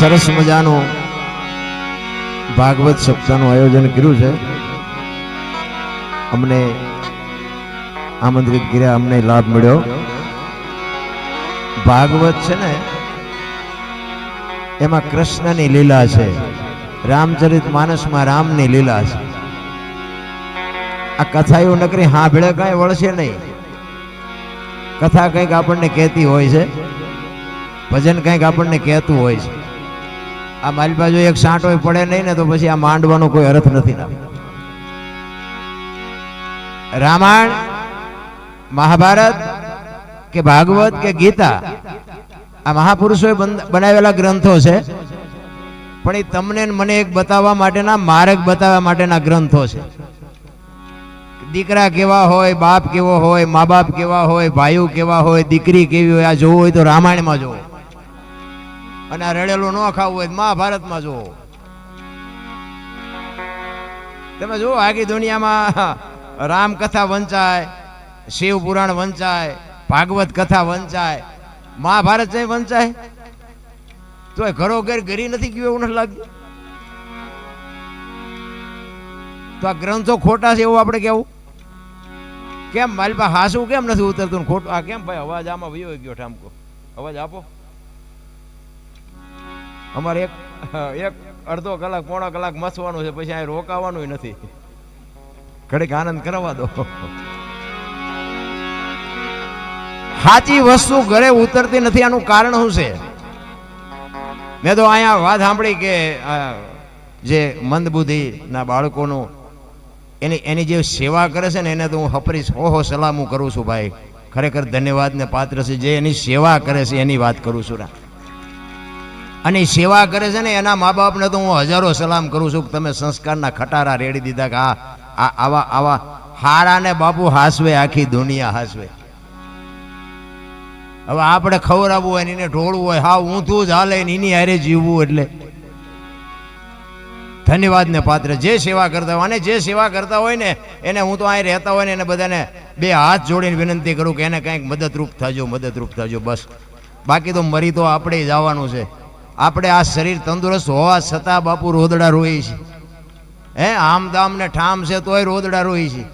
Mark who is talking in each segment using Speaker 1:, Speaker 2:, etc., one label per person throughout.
Speaker 1: સરસ મજાનું ભાગવત સપ્તાહનું આયોજન કર્યું છે. અમને આમંત્રિત કર્યા, અમને લાભ મળ્યો. ભાગવત છે ને એમાં કૃષ્ણની લીલા છે, રામચરિત માનસમાં રામની લીલા છે. આ કથા એવું નકરી હાંભળે કાંઈ વળશે નહીં. કથા કંઈક આપણને કહેતી હોય છે, ભજન કંઈક આપણને કહેતું હોય છે. આ મારી બાજુ એક સાંટો પડે નહીં ને તો પછી આ માંડવાનો કોઈ અર્થ નથી. રામાયણ, મહાભારત કે ભાગવત કે ગીતા આ મહાપુરુષોએ બનાવેલા ગ્રંથો છે, પણ એ તમને મને એક બતાવવા માટેના, માર્ગ બતાવવા માટેના ગ્રંથો છે. દીકરા કેવા હોય, બાપ કેવો હોય, મા બાપ કેવા હોય, ભાઈઓ કેવા હોય, દીકરી કેવી હોય, આ જોવું હોય તો રામાયણમાં જોવો, અને આ રડેલું ન ખાવું હોય મહાભારતમાં જોવો. તમે જુઓ આખી દુનિયામાં રામ કથા વંચાય, શિવ પુરાણ વંચાય, ભાગવત કથા વંચાય, મહાભારત નહીં વંચાય તો ઘરો ઘર ઘરી નથી ગયું એવું નથી લાગ્યું? તો આ ગ્રંથો ખોટા છે એવું આપણે કેવું? કેમ મારી પાસે હાસું કેમ નથી ઉતરતું? ખોટું આ કેમ ભાઈ? અવાજ આમાં વયો ગયો ઠામકો, અવાજ આપો. અમારે એક અડધો કલાક પોણો કલાક મસવાનું છે, પછી અહીં રોકાવાનું નથી. ઘડીક આનંદ કરવા દો. સાચી વસ્તુ ઘરે ઉતરતી નથી, આનું કારણ શું છે? મેં તો અહીંયા વાત સાંભળી કે જે મંદબુદ્ધિ ના બાળકોનું એની જે સેવા કરે છે ને એને તો હું હપરીશ હો સલામ હું કરું છું ભાઈ. ખરેખર ધન્યવાદ ને પાત્ર છે જે એની સેવા કરે છે એની વાત કરું છું. અને સેવા કરે છે ને એના મા બાપને તો હું હજારો સલામ કરું છું કે તમે સંસ્કારના ખટારા રેડી દીધા કે આવા હારાને બાપુ હાસવે, આખી દુનિયા હાસવે. હવે આપણે ખવડાવવું હોય ને એને ઢોળવું હોય, હા ઊંધું જ હાલે ને એની હારે જીવવું, એટલે ધન્યવાદ ને પાત્ર જે સેવા કરતા હોય. અને જે સેવા કરતા હોય ને એને હું તો અહીં રહેતા હોય ને એને બધાને બે હાથ જોડીને વિનંતી કરું કે એને કંઈક મદદરૂપ થજો બસ. બાકી તો મરી તો આપણે જવાનું છે. આપણે આ શરીર તંદુરસ્ત હોવા છતાં બાપુ રોદડા રોઈ છે. આમ દામ ને ઠામ છે તોય રોદડા રોઈ છે.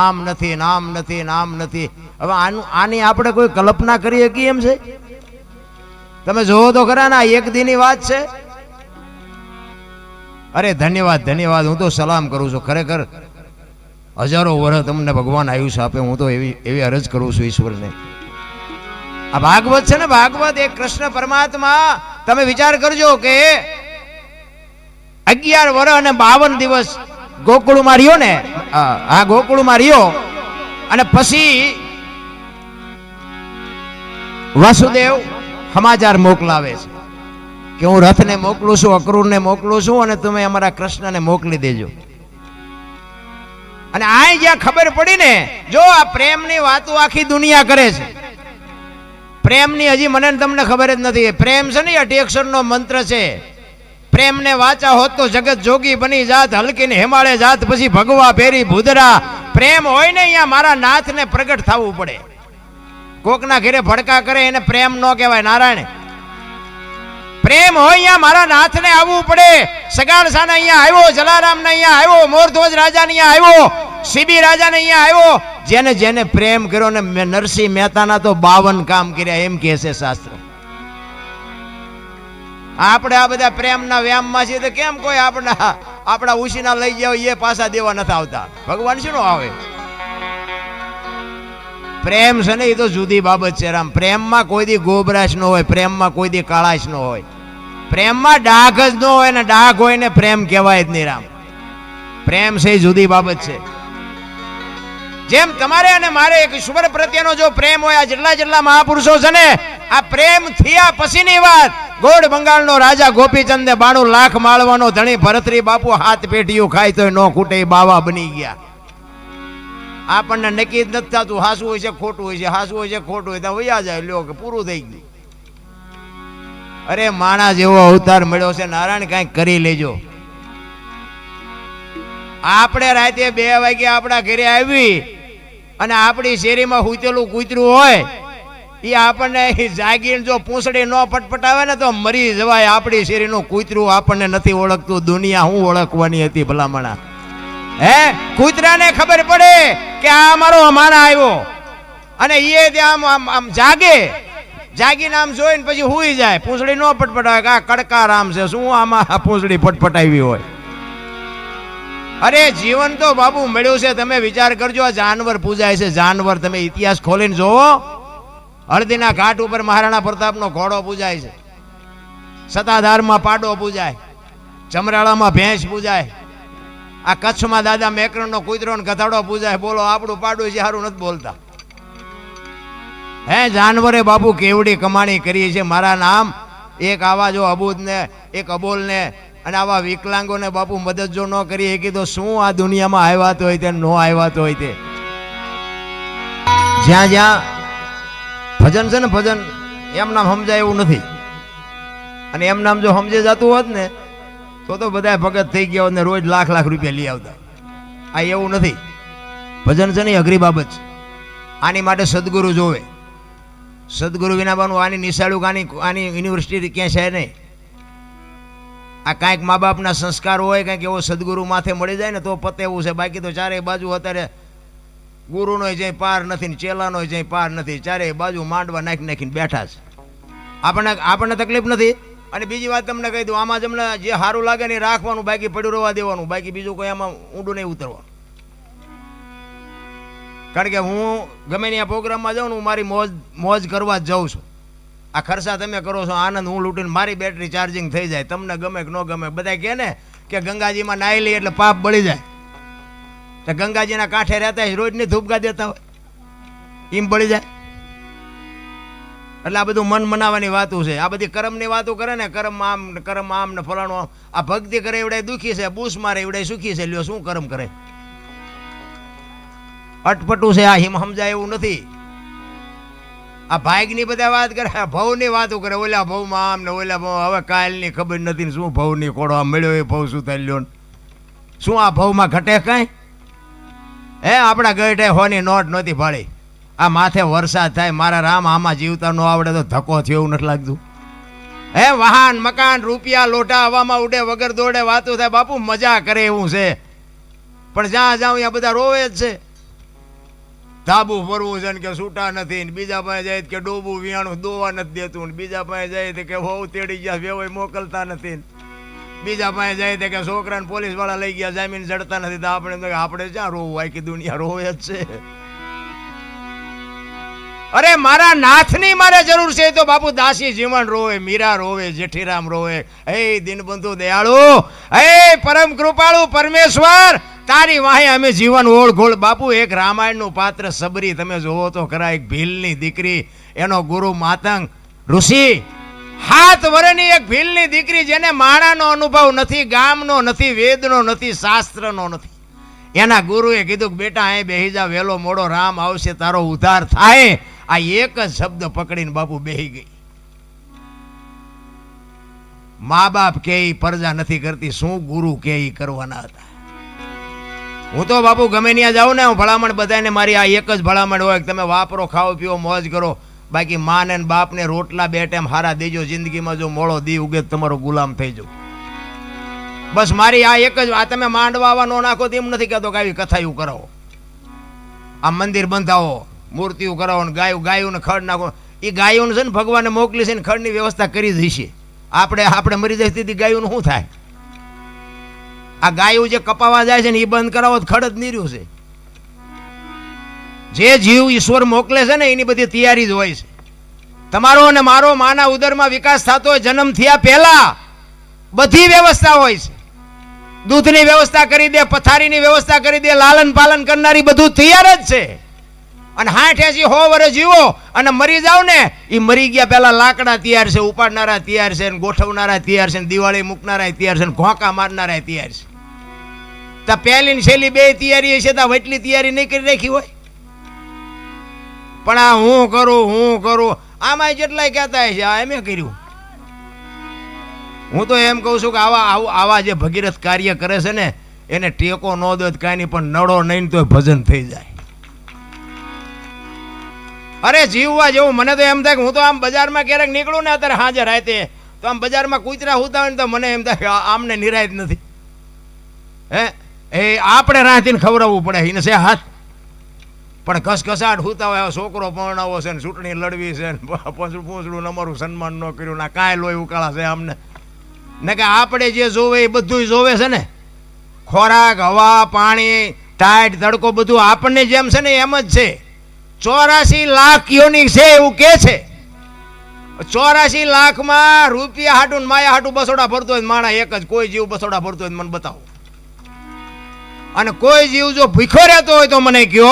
Speaker 1: આમ નથી, નામ નથી, નામ નથી. હવે આની આપણે કોઈ કલ્પના કરી શકીએ એમ છે? તમે જોવો તો ખરા ને, એક દીની વાત છે. અરે ધન્યવાદ, હું તો સલામ કરું છું. ખરેખર હજારો વર્ષ તમને ભગવાન આયુષ્ય આપે, હું તો એવી અરજ કરું છું ઈશ્વરને. આ ભાગવત છે ને, ભાગવત એક કૃષ્ણ પરમાત્મા, તમે વિચાર કરજો કે 11 વર્ષ અને 52 દિવસ ગોકુળમાં રહ્યો ને, આ ગોકુળમાં રહ્યો, અને પછી વાસુદેવ સમાચાર મોકલાવે છે કે હું રથને મોકલું છું, અક્રૂરને મોકલું છું, અને તમે અમારા કૃષ્ણને મોકલી દેજો. અને આ જ્યાં ખબર પડી ને, જો આ પ્રેમની વાતો આખી દુનિયા કરે છે. પ્રેમની હજી મને તમને ખબર જ નથી. પ્રેમ છે ને 8 અક્ષરનો મંત્ર છે. પ્રેમને વાચા હોત તો જગત જોગી બની જાત, હલકીને હિમાલય જાત, પછી ભગવા ફેરી ભૂદરા. પ્રેમ હોય ને અહીંયા મારા નાથને પ્રગટ થવું પડે. કોકના ઘરે ભડકા કરે એને પ્રેમ ન કહેવાય નારાયણ. પ્રેમ હોય અહીંયા મારા નાથને આવવું પડે. સગાળસાને અહીંયા આવ્યો, જલારામને અહીંયા આવ્યો, મોરધ્વજ રાજાને અહીંયા આવ્યો, સીબી રાજાને અહીંયા આવ્યો. જેને પ્રેમ કર્યો ને, નરસિંહ મહેતાના તો 52 કામ કર્યા એમ કહે છે શાસ્ત્ર. આપણે આ બધા પ્રેમના વ્યામમાં છીએ તો કેમ કોઈ આપણા ઉશીના લઈ જાવ એ પાછા દેવા નથી આવતા? ભગવાન શું આવે? પ્રેમ છે ને એ તો જુદી બાબત છે રામ. પ્રેમમાં કોઈ દી ગોબરાશ ન હોય, પ્રેમમાં કોઈ દી કાળાશ ન હોય, પ્રેમમાં ડાઘ જ ન હોય, ને ડાઘ હોય ને પ્રેમ કહેવાય જ નહીં રામ. પ્રેમ છે જુદી બાબત છે. જેમ તમારે અને મારે એક ઈશ્વર પ્રત્યેનો જો પ્રેમ હોય, આ જેટલા મહાપુરુષો છે ને, આ પ્રેમ થયા પછીની વાત. ગોળ બંગાળનો રાજા ગોપીચંદે 92 લાખ માળવાનો ધણી ભરતરી બાપુ 7 પેટીઓ ખાય તોય નો ખૂટે, બાવા બની ગયા. આપણને નક્કી જ નથી થતું હાસું હોય છે ખોટું હોય છે, હાસું હોય છે ખોટું હોય ત્યાં વયા જાય, લ્યો કે પૂરું થઈ ગયું. અરે માણસ જેવો અવતાર મળ્યો છે નારાયણ, કાંઈક કરી લેજો. આપણે રાતે 2 વાગે આપણા ઘરે આવી અને આપણી શેરીમાં હુતેલું કૂતરું હોય એ આપણને જાગીને જો પૂંછડી ન પટપટાવે ને તો મરી જવાય. આપણી શેરીનું કૂતરું આપણને નથી ઓળખતું, દુનિયા હું ઓળખવાની હતી ભલામણા. હે કૂતરાને ખબર પડે કે આ મારો માણા આવ્યો, અને એ ત્યાં આમ જાગે, જાગીને આમ જોઈને પછી હુઈ જાય. પૂંછડી ન પટપટાવે કે આ કડકા રામ છે, શું આમાં પૂંછડી પટપટાવી હોય. અરે જીવન તો બાબુ મળ્યું છે. તમે વિચાર કરજો, આ જાનવર પૂજાય છે, જાનવર. તમે ઇતિહાસ ખોલીને જોવો, હળદીના ઘાટ ઉપર મહારાણા પ્રતાપનો ઘોડો પૂજાય છે, સતાધારમાં પાડો પૂજાય, ચમરાળામાં ભેંસ પૂજાય, આ કચ્છમાં દાદા મેકરણનો કૂતરો ને ગધાડો પૂજાય. બોલો આપણું પાડું છે સારું નથી બોલતા. હે જાનવરે બાપુ કેવડી કમાણી કરી છે. મારા નામ એક આવા જો અબૂદ ને એક અબોલ ને અને આવા વિકલાંગોને બાપુ મદદ જો ન કરી શકી તો શું આ દુનિયામાં આવ્યા તો હોય તે ન આવ્યા તો હોય તે. જ્યાં જ્યાં ભજન છે ને, ભજન એમ નામ સમજાય એવું નથી. અને એમ નામ જો સમજે જતું હોત ને તો બધા ભગત થઈ ગયા હોત ને રોજ લાખ લાખ રૂપિયા લઈ આવતા. આ એવું નથી. ભજન છે ને અઘરી બાબત છે. આની માટે સદગુરુ જોવે. સદગુરુ વિના બાનું આની નિશાળું આની યુનિવર્સિટી ક્યાં છે નહીં. આ કાંઈક મા બાપના સંસ્કાર હોય, કાંઈક એવો સદગુરુ માથે મળી જાય ને તો પતે એવું છે. બાકી તો ચારેય બાજુ અત્યારે ગુરુનો જઈ પાર નથી ને ચેલાનો જઈ પાર નથી. ચારેય બાજુ માંડવા નાખી નાખીને બેઠા છે. આપણને તકલીફ નથી. અને બીજી વાત તમને કહી દઉં, આમાં તમને જે સારું લાગે ને રાખવાનું, બાકી પડ્યું રહેવા દેવાનું. બાકી બીજું કોઈ આમાં ઊંડું નહીં ઉતરવાનું. કારણ કે હું ગમે ત્યાં પ્રોગ્રામમાં જાઉં ને હું મારી મોજ કરવા જ જાઉં છું. આ ખર્ચા તમે કરો છો, આનંદ હું લૂંટીને મારી બેટરી ચાર્જિંગ થઈ જાય. તમને ગમે કે ન ગમે. બધા કહે ને કે ગંગાજીમાં નાહી લઈએ એટલે પાપ બળી જાય. તો ગંગાજીના કાંઠે રહેતા હોય, રોજની ધૂપગા દેતા હોય, એમ બળી જાય. એટલે આ બધું મન મનાવાની વાતું છે. આ બધી કર્મની વાતો કરે ને, કર્મ આમ ને ફલાણું આમ. આ ભક્તિ કરે એવડે દુઃખી છે, બૂસ મારે એવડે સુખી છે. લ્યો શું કર્મ કરે? અટપટું છે. આ હિમ સમજાય એવું નથી. આ ભાગની બધા વાત કરે, ભવની વાતો કરે. ઓલા ભવમાં આમ ને ઓલા ભવ. હવે કાલની ખબર નથી ને શું ભવની કોડો આ મળ્યો એ ભવ શું થાય લ્યો. શું આ ભવમાં ઘટે કાંઈ? હે આપણા ગઈઠે હોની નોટ નહોતી ભાળી. આ માથે વરસાદ થાય, મારા રામ આમાં જીવતા ન આવડે તો ધક્કો થયો એવું નથી લાગતું. હે વાહન મકાન રૂપિયા લોટા હવામાં ઉડે વગર દોડે વાતો થાય. બાપુ મજા કરે એવું છે, પણ જ્યાં જાઉં ત્યાં બધા રોવે જ છે. ધાબુ ફરવું છે ને કે છૂટા નથી, બીજા પાસે જાય કે ડોબું વિયાણું દોવા નથી દેતું, બીજા પાસે જાય કે હોવ તેડી ગયા વેવાય મોકલતા નથી, બીજા પાસે જાય કે છોકરાને પોલીસ વાળા લઈ ગયા જામીન જડતા નથી. તો આપણે જ્યાં રોવું, આખી દુનિયા રોવે જ છે. અરે મારા નાથની મારે જરૂર છે તો બાપુ દાસી જીવન રોવે, મીરા રોવે, જેઠીરામ રોવે. હે દીનબંધુ દયાળુ, હે પરમ કૃપાળુ પરમેશ્વર, તારી વાહે અમે જીવન ઓળઘોળ. બાપુ એક રામાયણનું પાત્ર સબરી તમે જોવો તો ખરા. એક ભીલની દીકરી, એનો ગુરુ માતંગ ઋષિ, 7 વર્ષની એક ભીલની દીકરી, જેને માણાનો અનુભવ નથી, ગામનો નથી, વેદનો નથી, શાસ્ત્રનો નથી. એના ગુરુએ કીધું કે બેટા અહીં બેહી જા, વેલો મોડો રામ આવશે, તારો ઉદ્ધાર થાય. આ એક જ શબ્દ પકડીને બાપુ બેહી ગઈ. મા બાપ કે પરજા નથી કરતી, શું ગુરુ કે કરવાના હતા. હું તો બાપુ ગમે ત્યાં જાઉં ને, હું ભલામણ બધાને મારી આ એક જ ભલામણ હોય કે તમે વાપરો, ખાઓ પીઓ, મોજ કરો. બાકી માં ને બાપને રોટલા 2 ટાઈમ હારા દેજો. જિંદગીમાં જો મોળો દી ઉગે તમારો ગુલામ થઈ જાવ. બસ મારી આ એક જ. આ તમે માંડવા આવા નો નાખો તો એમ નથી કહેતો કે આવી કથાયું કરાવો, આ મંદિર બંધાવો, મૂર્તિઓ કરાવો, ને ગાયોને ખડ નાખો. એ ગાયોને છે ને ભગવાને મોકલી છે ને ખડની વ્યવસ્થા કરી જ હશે. આપણે મરી જાય તેથી ગાયોનું શું થાય? આ ગાયું જે કપાવા જાય છે ને એ બંધ કરાવો તો ખડ જ નીર્યું છે. જે જીવ ઈશ્વર મોકલે છે ને એની બધી તૈયારી જ હોય છે. તમારો અને મારો માના ઉદરમાં વિકાસ થતો હોય જન્મ થયા પહેલા બધી વ્યવસ્થા હોય છે. દૂધની વ્યવસ્થા કરી દે, પથારીની વ્યવસ્થા કરી દે, લાલન પાલન કરનારી બધું તૈયાર જ છે. અને 60-80 100 વર્ષ જીવો અને મરી જાવ ને, એ મરી ગયા પહેલા લાકડા તૈયાર છે, ઉપાડનારા તૈયાર છે, ગોઠવનારા તૈયાર છે, દિવાળી મૂકનારા તૈયાર છે, ઘોંકા મારનારા તૈયાર છે. તો પહેલી ને છેલ્લી 2 તૈયારી છે, તો એટલી તૈયારી નહીં કરી રાખી હોય. પણ આ હું કરું આમાં જેટલાય કહેતા છે આ એમે કર્યું. હું તો એમ કહું છું કે આવા જે ભગીરથ કાર્ય કરે છે ને એને ટેકો ન દો કાંઈ નહીં, પણ નડો નહીં તો ભજન થઈ જાય. અરે જીવવા જેવું મને તો એમ થાય કે હું તો આમ બજારમાં ક્યારેક નીકળું ને અત્યારે હાજર રાતે તો આમ બજારમાં કૂતરા હુતા હોય ને તો મને એમ થાય કે આમને નિરાયત નથી. હે એ આપણે રાતીને ખવડાવવું પડે એને છે હાથ, પણ ઘસઘસાટ હુતા હોય છોકરો પરણાવો છે ને ચૂંટણી લડવી છે ને પૂંછડું અમારું સન્માન ન કર્યું ના કાંઈ લોહી ઉકાળા છે અમને ને કે આપણે જે જોવે એ બધું જોવે છે ને, ખોરાક હવા પાણી ટાઈટ તડકો બધું આપણને જેમ છે ને એમ જ છે. 84 લાખ યોની છે એવું કે છે. 84 લાખમાં રૂપિયા હાટું માયા હાટું બસોડા ભરતો હોય માણા એક જ, કોઈ જીવ બસોડા ભરતો હોય મને બતાવો. અને કોઈ જીવ જો ભૂખો રહેતો હોય તો મને કહો,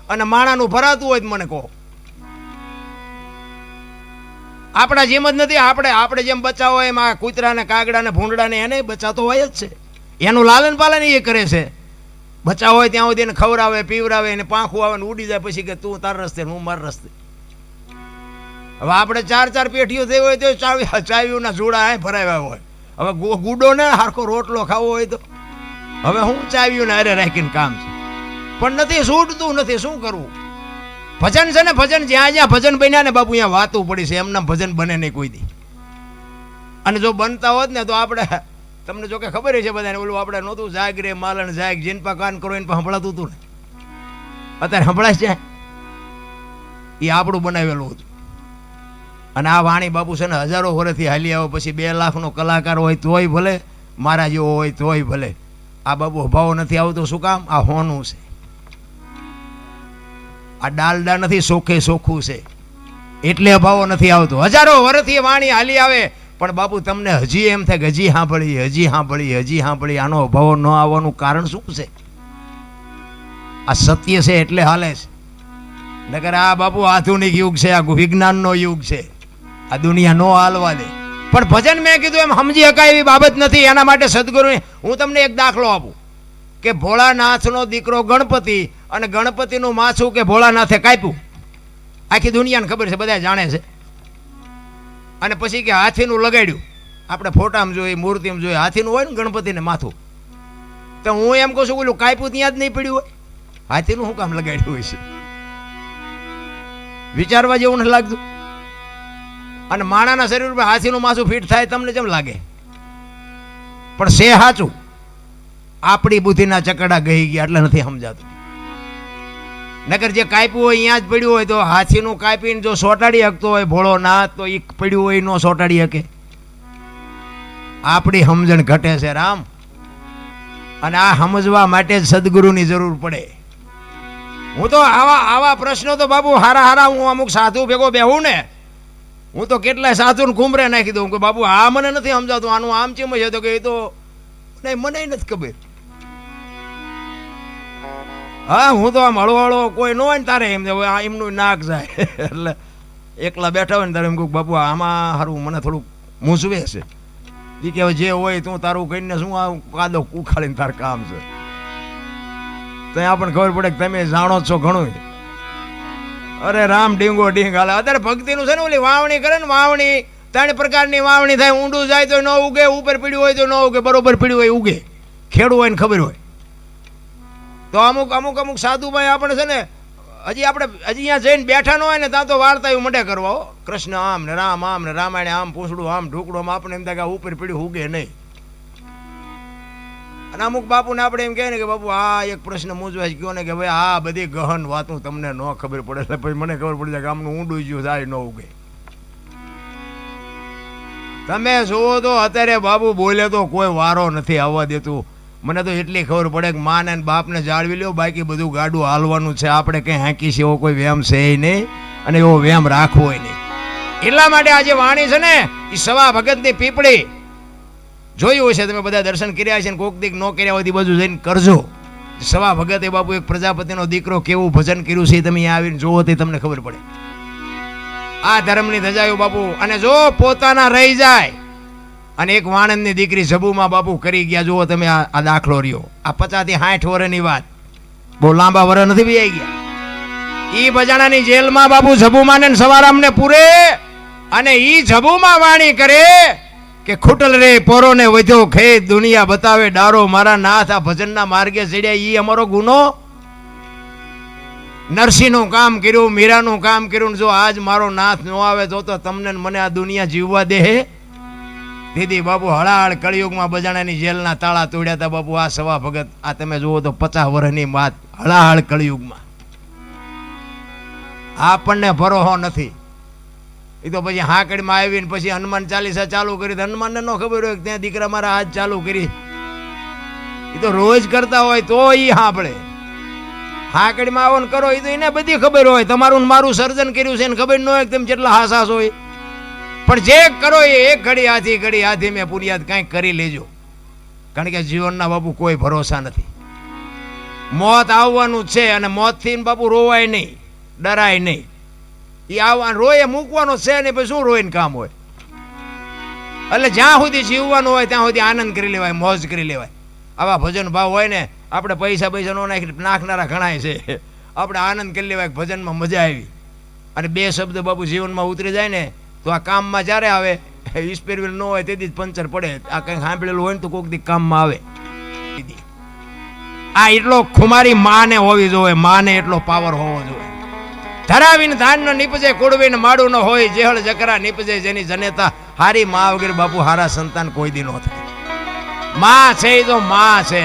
Speaker 1: અને માણાનું ભરાતું હોય તો મને કહો. આપણા જેમ જ નથી, આપણે જેમ બચાવો એમ આ કૂતરાને કાગડાને ભૂંડડાને એને બચાતો હોય જ છે. એનું લાલન પાલન એ કરે છે. બચાવ હોય ત્યાં સુધી એને ખવડાવે પીવડાવે એને પાંખું આવે ને ઉડી જાય પછી કે તું તાર રસ્તે હું માર રસ્તે. હવે આપણે 4 પેઢીઓ થઈ હોય તો ચાવીઓના જોડા ભરાવ્યા હોય. હવે ગુડો ને હારખો રોટલો ખાવો હોય તો હવે હું ચાવીઓને અરે રાખીને કામ છે, પણ નથી છૂટતું નથી. શું કરવું? ભજન છે ને ભજન, જ્યાં જ્યાં ભજન બન્યા ને બાપુ ત્યાં વાતું પડી છે. એમના ભજન બને નહીં કોઈ દી. અને જો બનતા હોત ને તો આપણે, તમને જો કે ખબર છે બધાને, ઓલું આપણે નહોતું જાગ રે માલણ જાગ જીનપા કાન કરો એને સંભળાતું હતું ને, અત્યારે સંભળાય છે. એ આપણું બનાવેલું હતું. અને આ વાણી બાપુ છે ને હજારો વર્ષથી હાલી આવો, પછી 2 લાખનો કલાકાર હોય તોય ભલે, મારા જેવો હોય તોય ભલે. આ બાપુ અભાવ નથી આવતો. શું કામ? આ હોનું છે, આ ડાલડા નથી, સોખે સોખું છે એટલે અભાવો નથી આવતો. હજારો વર્ષથી વાણી હાલી આવે પણ બાપુ તમને હજી એમ થાય કે હજી સાંભળી. આનો અભાવો ન આવવાનું કારણ શું છે? આ સત્ય છે એટલે હાલે છે. નકર આ બાપુ આધુનિક યુગ છે, આ વિજ્ઞાનનો યુગ છે, આ દુનિયા નો હાલવા દે. પણ ભજન મેં કીધું એમ સમજી શકાય એવી બાબત નથી. એના માટે સદગુરુ હું તમને એક દાખલો આપું કે ભોળાનાથનો દીકરો ગણપતિ અને ગણપતિનું માથું કે ભોળાનાથે કાપ્યું. આખી દુનિયાને ખબર છે, બધા જાણે છે. અને પછી કે હાથીનું લગાડ્યું. આપણે ફોટામાં જોઈએ, મૂર્તિમાં જોઈએ, હાથીનું હોય ને ગણપતિને માથું. તો હું એમ કહું છું ઓલું કાપ્યું ત્યાં જ નહીં પડ્યું હોય, હાથીનું શું કામ લગાડ્યું હોય છે? વિચારવા જેવું નથી લાગતું. અને માણાના શરીર પર હાથીનું માથું ફિટ થાય તમને કેમ લાગે? પણ છે સાચું. આપણી બુદ્ધિના ચકડા ગઈ ગયા એટલે નથી સમજાતું. નકર જે કાપ્યું હોય અહીંયા જ પડ્યું હોય તો હાથીનું કાપીને જો સોટાડી શકતો હોય ભોળો નાથ તો એ પડ્યું હોય ન સોટાડી શકે. આપણી સમજણ ઘટે છે રામ. અને આ સમજવા માટે જ સદગુરુની જરૂર પડે. હું તો આવા પ્રશ્નો તો બાપુ હારા હું અમુક સાધુ ભેગો બેહું ને, હું તો કેટલાય સાધુને ઘૂમરે નાખી દઉં કે બાપુ આ મને નથી સમજાતું, આનું આમ ચેમ છે. તો કે એ તો નહીં, મને નથી ખબર. હા, હું તો આમ હળવો કોઈ ન હોય ને તારે એમ એમનું નાક જાય એટલે એકલા બેઠા હોય ને તારે એમ કહું બાપુ આમાં સારું મને થોડુંક મૂંઝવે છે. એ કહેવાય જે હોય તું તારું કહીને શું આ કાદો ઉખાડીને તાર કામ છે. તો આપણને ખબર પડે કે તમે જાણો છો ઘણું. અરે રામ ડીંગો ડીંગ હાલે. અત્યારે ભક્તિનું છે ને ઓલી વાવણી કરે ને, વાવણી 3 પ્રકારની વાવણી થાય. ઊંડું જાય તો ન ઉગે, ઉપર પીડ્યું હોય તો ન ઉગે, બરોબર પીડ્યું હોય ઉગે. ખેડું હોય ને ખબર હોય તો અમુક સાધુભાઈ આપણે છે ને હજી અહીંયા જઈને બેઠા ન હોય ને ત્યાં તો વાર્તા એવું મંડે કરવા. કૃષ્ણ આમ ને રામાયણ આમ પૂછડું આમ ઢોકળું આમ. આપણે એમ થાય કે ઉપર પીડ્યું ઉગે નહીં. અને અમુક બાપુને આપણે એમ કહે ને કે બાપુ આ એક પ્રશ્ન મૂંઝવાય ગયો ને કે ભાઈ આ બધી ગહન વાતું તમને ન ખબર પડે એટલે પછી મને ખબર પડી જાય કે આમનું ઊંડું ગયું જાય ન ઉગે. તમે જુઓ તો અત્યારે બાપુ બોલે તો કોઈ વારો નથી આવવા દેતું. મને તો એટલી ખબર પડે કે માને અને બાપને જાળવી લ્યો, બાકી બધું ગાડું હાલવાનું છે. આપણે કંઈ હાંકી છે એવો કોઈ વ્યામ છે નહીં અને એવો વ્યામ રાખવો નહીં. એટલા માટે આજે વાણી છે ને એ સવા ભગતની પીપળી જોયું હશે તમે બધા, દર્શન કર્યા છે ને કોક દીક ન કર્યા હોય બાજુ જઈને કરજો. સવા ભગતે બાપુ એક પ્રજાપતિનો દીકરો કેવું ભજન કર્યું છે તમે આવીને જોવો તે તમને ખબર પડે. આ ધર્મની ધજાયું બાપુ. અને જો પોતાના રહી જાય અને એક વાણંદની દીકરી જબુમાં બાપુ કરી ગયા. જુઓ તમે આ દાખલો રહ્યો. આ 50 થી 60 વર્ષની વાત, બહુ લાંબા વર્ષ નથી બી આવી ગયા. ઈ બજાણાની જેલમાં બાપુ જબુમાં ને સવારામને પૂરે અને ઈ જબુમાં વાણી કરે કે ખૂટલ રે પોરો ને વધ્યો ખેત, દુનિયા બતાવે ડારો, મારા નાથ આ ભજનના માર્ગે ચડ્યા ઈ અમારો ગુનો. નરસિંહનું કામ કર્યું, મીરાનું કામ કર્યું. જો આજ મારો નાથ ન આવે તો તમને મને આ દુનિયા જીવવા દે. દીદી બાપુ હળાહળ કળિયુગમાં બજાણાની જેલના તાળા તોડ્યા હતા બાપુ. આ સવા ભગત આ તમે જુઓ તો 50 વર્ષની વાત, હળાહળ કળિયુગમાં. આપણને ભરોસો નથી. એ તો પછી હાકડીમાં આવીને પછી હનુમાન ચાલીસા ચાલુ કરી. હનુમાનને ન ખબર હોય કે ત્યાં દીકરા મારા હાથ ચાલુ કરી. એ તો રોજ કરતા હોય તો એ સાંભળે. હાકડીમાં આવો ને કરો એ તો એને બધી ખબર હોય. તમારું મારું સર્જન કર્યું છે એને ખબર ન હોય કે તમે જેટલા હાસાસ હોય. પણ જે કરો એ એક ઘડી હાથી મેં પુરિયાદ કાંઈક કરી લેજો. કારણ કે જીવનના બાપુ કોઈ ભરોસા નથી. મોત આવવાનું છે અને મોતથી બાપુ રોવાય નહીં, ડરાય નહીં. એ આવવા રોય મૂકવાનો છે ને પછી શું રોઈને કામ હોય. એટલે જ્યાં સુધી જીવવાનું હોય ત્યાં સુધી આનંદ કરી લેવાય, મોજ કરી લેવાય. આવા ભજન ભાવ હોય ને આપણે પૈસા નો નાખનારા ઘણાય છે. આપણે આનંદ કરી લેવાય, ભજનમાં મજા આવી. અને 2 શબ્દ બાપુ જીવનમાં ઉતરી જાય ને તો આ કામમાં જ્યારે આવે. સ્પેરવેલ ન હોય તેથી જ પંચર પડે. આ કંઈક સાંભળેલું હોય ને તો કોઈક દી કામમાં આવે. આ એટલો ખુમારી માને હોવી જોઈએ, માને એટલો પાવર હોવો જોઈએ. ધરાવીને ધાન ન નીપજે, કુડવીને માડું ન હોય, જેહળ જકરા નીપજે જેની જનેતા. હારી મા વગેરે બાપુ હારા સંતાન કોઈ દી નો થાય. માં છે એ તો માં છે.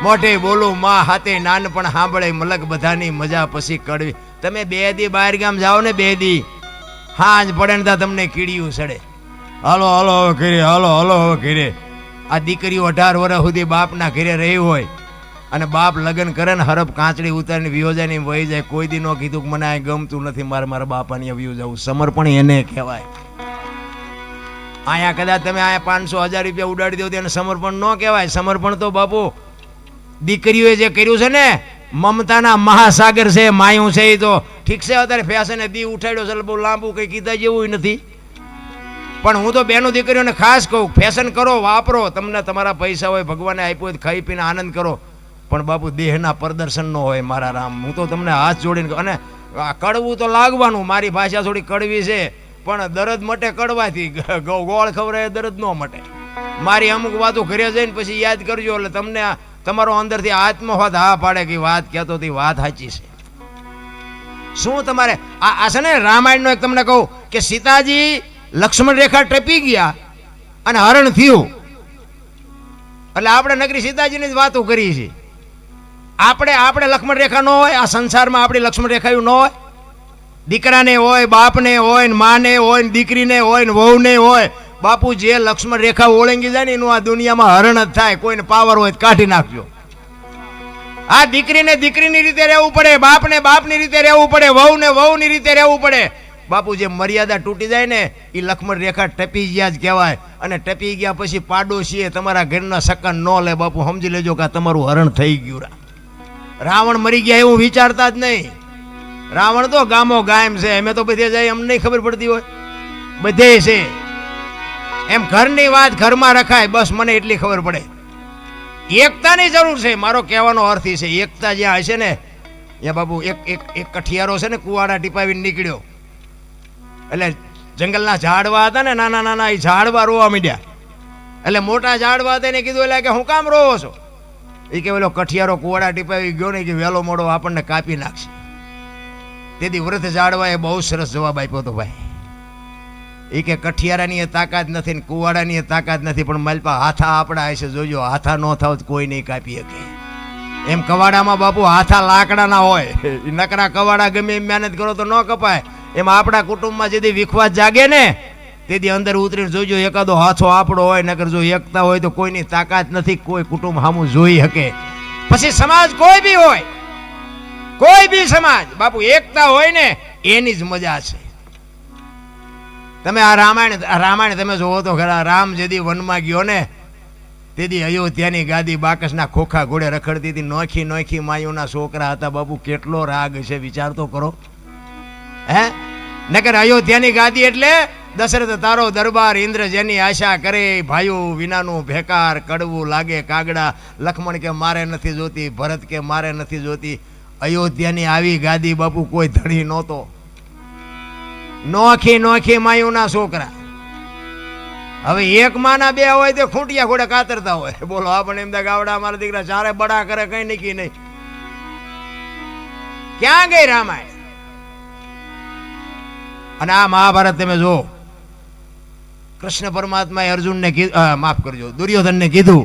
Speaker 1: મોઢે બોલું માં હાથે નાનપણ સાંભળે મલક બધાની મજા પછી કડવી. તમે 2 દી બહાર ગામ જાઓ ને 2 દી હાંજ પડે ને તમને કીડિયું સડે. હાલો હાલો હવે ઘરે, હાલો હાલો હવે ઘરે. આ દીકરીઓ 18 વર્ષ સુધી બાપના ઘરે રહી હોય અને બાપ લગ્ન કરે ને હરફ કાંચડી ઉતારીને વિયો જાય ને વહી જાય. કોઈ દી નો કીધું કે મને આ ગમતું નથી, મારા બાપાની વિયો જવું. સમર્પણ એને કહેવાય. અહીંયા કદાચ તમે અહીંયા 500-1000 રૂપિયા ઉડાડી દો તેને સમર્પણ ન કહેવાય. સમર્પણ તો બાપુ દીકરીઓએ જે કર્યું છે ને, મમતાના મહાસાગર છે, માયું છે. એ તો ઠીક છે અત્યારે ફેશને દી ઉઠાડ્યો છે, બહુ લાંબુ કંઈ કીધા જેવું નથી. પણ હું તો બેનો દીકરીઓને ખાસ કહું, ફેશન કરો, વાપરો. તમને તમારા પૈસા હોય, ભગવાને આપ્યો હોય, ખાઈ પીને આનંદ કરો. પણ બાપુ દેહના પ્રદર્શન નો હોય મારા રામ. હું તો તમને હાથ જોડીને, અને કડવું તો લાગવાનું. મારી ભાષા થોડી કડવી છે પણ દરદ મટે કડવાથી. ગોળ ખવડાવે દરદ ન મટે. મારી અમુક વાતો ઘરે જઈને પછી યાદ કરજો એટલે તમને તમારો અંદરથી આત્મહોત હા પાડે કે વાત કહેતો હતી વાત સાચી છે. શું તમારે આ છે ને રામાયણનો એક તમને કહું કે સીતાજી લક્ષ્મણ રેખા ટપી ગયા અને હરણ થયું. એટલે આપણે નગરી સીતાજીની જ વાતો કરી છે. આપણે લક્ષ્મણ રેખા ન હોય આ સંસારમાં. આપણી લક્ષ્મણ રેખાયું ન હોય. દીકરાને હોય, બાપને હોય, માને હોય, દીકરીને હોય, વહુને હોય. બાપુ જે લક્ષ્મણ રેખા ઓળંગી જાય ને એનું આ દુનિયામાં હરણ જ થાય. કોઈને પાવર હોય કાઢી નાખજો. આ દીકરીને દીકરીની રીતે રહેવું પડે, બાપને બાપની રીતે રહેવું પડે, વહુને વહુની રીતે રહેવું પડે. બાપુ જે મર્યાદા તૂટી જાય ને એ લક્ષ્મણ રેખા ટપી ગયા જ કહેવાય. અને ટપી ગયા પછી પાડોશીએ તમારા ઘરના સકન ન લે. બાપુ સમજી લેજો કે તમારું હરણ થઈ ગયું. રાવણ મરી ગયા એવું વિચારતા જ નહીં. રાવણ તો ગામો ગાયમ છે. અમે તો બધે જાય અમને નહીં ખબર પડતી હોય. બધે છે એમ. ઘરની વાત ઘરમાં રખાય, બસ મને એટલી ખબર પડે. એકતાની જરૂર છે. મારો કહેવાનો અર્થ એ છે એકતા જ્યાં હશે ને ત્યાં બાપુ એક કઠિયારો છે ને કુવાડા ટીપાવીને નીકળ્યો. એટલે જંગલના ઝાડવા હતા ને નાના એ ઝાડવા રોવા માંડ્યા. એટલે મોટા ઝાડવા હતા એને કીધું એટલે કે હું કામ રોવો છો? એ કે પેલો કઠિયારો કુવાડા ટીપાવી ગયો ને કે વહેલો મોડો આપણને કાપી નાખશે. તેથી વૃદ્ધ ઝાડવાએ બહુ સરસ જવાબ આપ્યો હતો ભાઈ. એ કે કઠિયારાની એ તાકાત નથી ને કુવાડાની એ તાકાત નથી, પણ માલપા હાથા આપણા હશે. જોજો હાથા ન થાવ કોઈ નહીં કાપી શકે. એમ કવાડામાં બાપુ હાથા લાકડાના હોય. નકરા કવાડા ગમે એમ મહેનત કરો તો ન કપાય. એમ આપણા કુટુંબમાં જેથી વિખવાદ જાગે ને તેથી અંદર ઉતરીને જોજો એકાદો હાથો આપણો હોય. નકર જો એકતા હોય તો કોઈની તાકાત નથી. કોઈ કુટુંબ સામું જોઈ શકે. પછી સમાજ કોઈ બી હોય, કોઈ બી સમાજ બાપુ એકતા હોય ને એની જ મજા છે. તમે આ રામાયણ તમે જોવો તો ખરા. રામ જેદી વનમાં ગયો ને તેથી અયોધ્યાની ગાદી બાકસના ખોખા ઘોડે રખડતી હતી. નોખી નોખી માયુના છોકરા હતા. બાપુ કેટલો રાગ છે વિચાર તો કરો. હે નકર અયોધ્યાની ગાદી એટલે દશરથ તારો દરબાર, ઇન્દ્ર જેની આશા કરે, ભાઈઓ વિનાનું ભેકાર, કડવું લાગે કાગડા. લક્ષ્મણ કે મારે નથી જોતી, ભરત કે મારે નથી જોતી. અયોધ્યાની આવી ગાદી બાપુ કોઈ ધડી નહોતો. નોખી નોખી માયુના છોકરા. હવે એક માના 2 હોય તો ખૂંટિયા ઘોડે કાતરતા હોય. બોલો આપણે એમ ગાવડા મારા દીકરા ચારે બડા કરે કઈ નક્કી નહીં. ક્યાં ગઈ રામાયણ? અને આ મહાભારત તમે જો, કૃષ્ણ પરમાત્માએ અર્જુનને માફ કરજો, દુર્યોધનને કીધું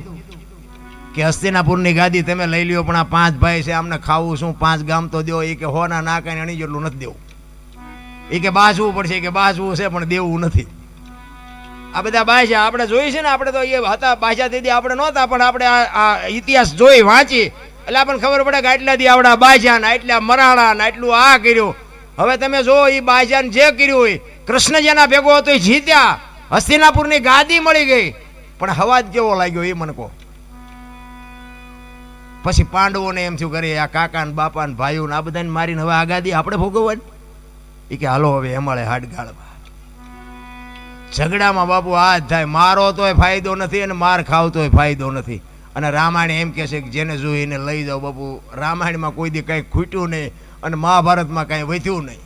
Speaker 1: કે હસ્તિનાપુરની ગાદી તમે લઈ લ્યો, પણ આ 5 ભાઈ છે, આમને ખાવું શું, 5 ગામ તો દો. એ કે હોના ના કઈ અણી જેટલું નથી દેવું. એ કે બાજવું પડશે, કે બાજવું છે પણ દેવું નથી. આ બધા બાજા આપણે જોઈ છે ને, આપણે તો એ હતા બાજા દીદી આપણે નહોતા, પણ આપણે આ ઇતિહાસ જોઈ વાંચી એટલે આપણને ખબર પડે કે આટલા દી આવડા બાજા ને આટલા મરાણા ને આટલું આ કર્યું. હવે તમે જો એ બાજાને જે કર્યું હોય, કૃષ્ણ જેના ભેગો હતો એ જીત્યા, હસ્તિનાપુરની ગાદી મળી ગઈ, પણ હવાજ કેવો લાગ્યો એ મને કહો. પછી પાંડવોને એમ થયું કરે આ કાકા ને બાપા ને ભાઈઓ ને આ બધાને મારીને હવે આ ગાદી આપણે ભોગવવાની. એ કે હાલો હવે એમાળે હાડગાળવા. ઝઘડામાં બાપુ આ જ થાય, મારો તોય ફાયદો નથી અને માર ખાવ તોય ફાયદો નથી. અને રામાયણ એમ કહે છે કે જેને જોઈ એને લઈ જાઓ. બાપુ રામાયણમાં કોઈ દી કંઈ ખૂટ્યું નહીં અને મહાભારતમાં કંઈ વધ્યું નહીં.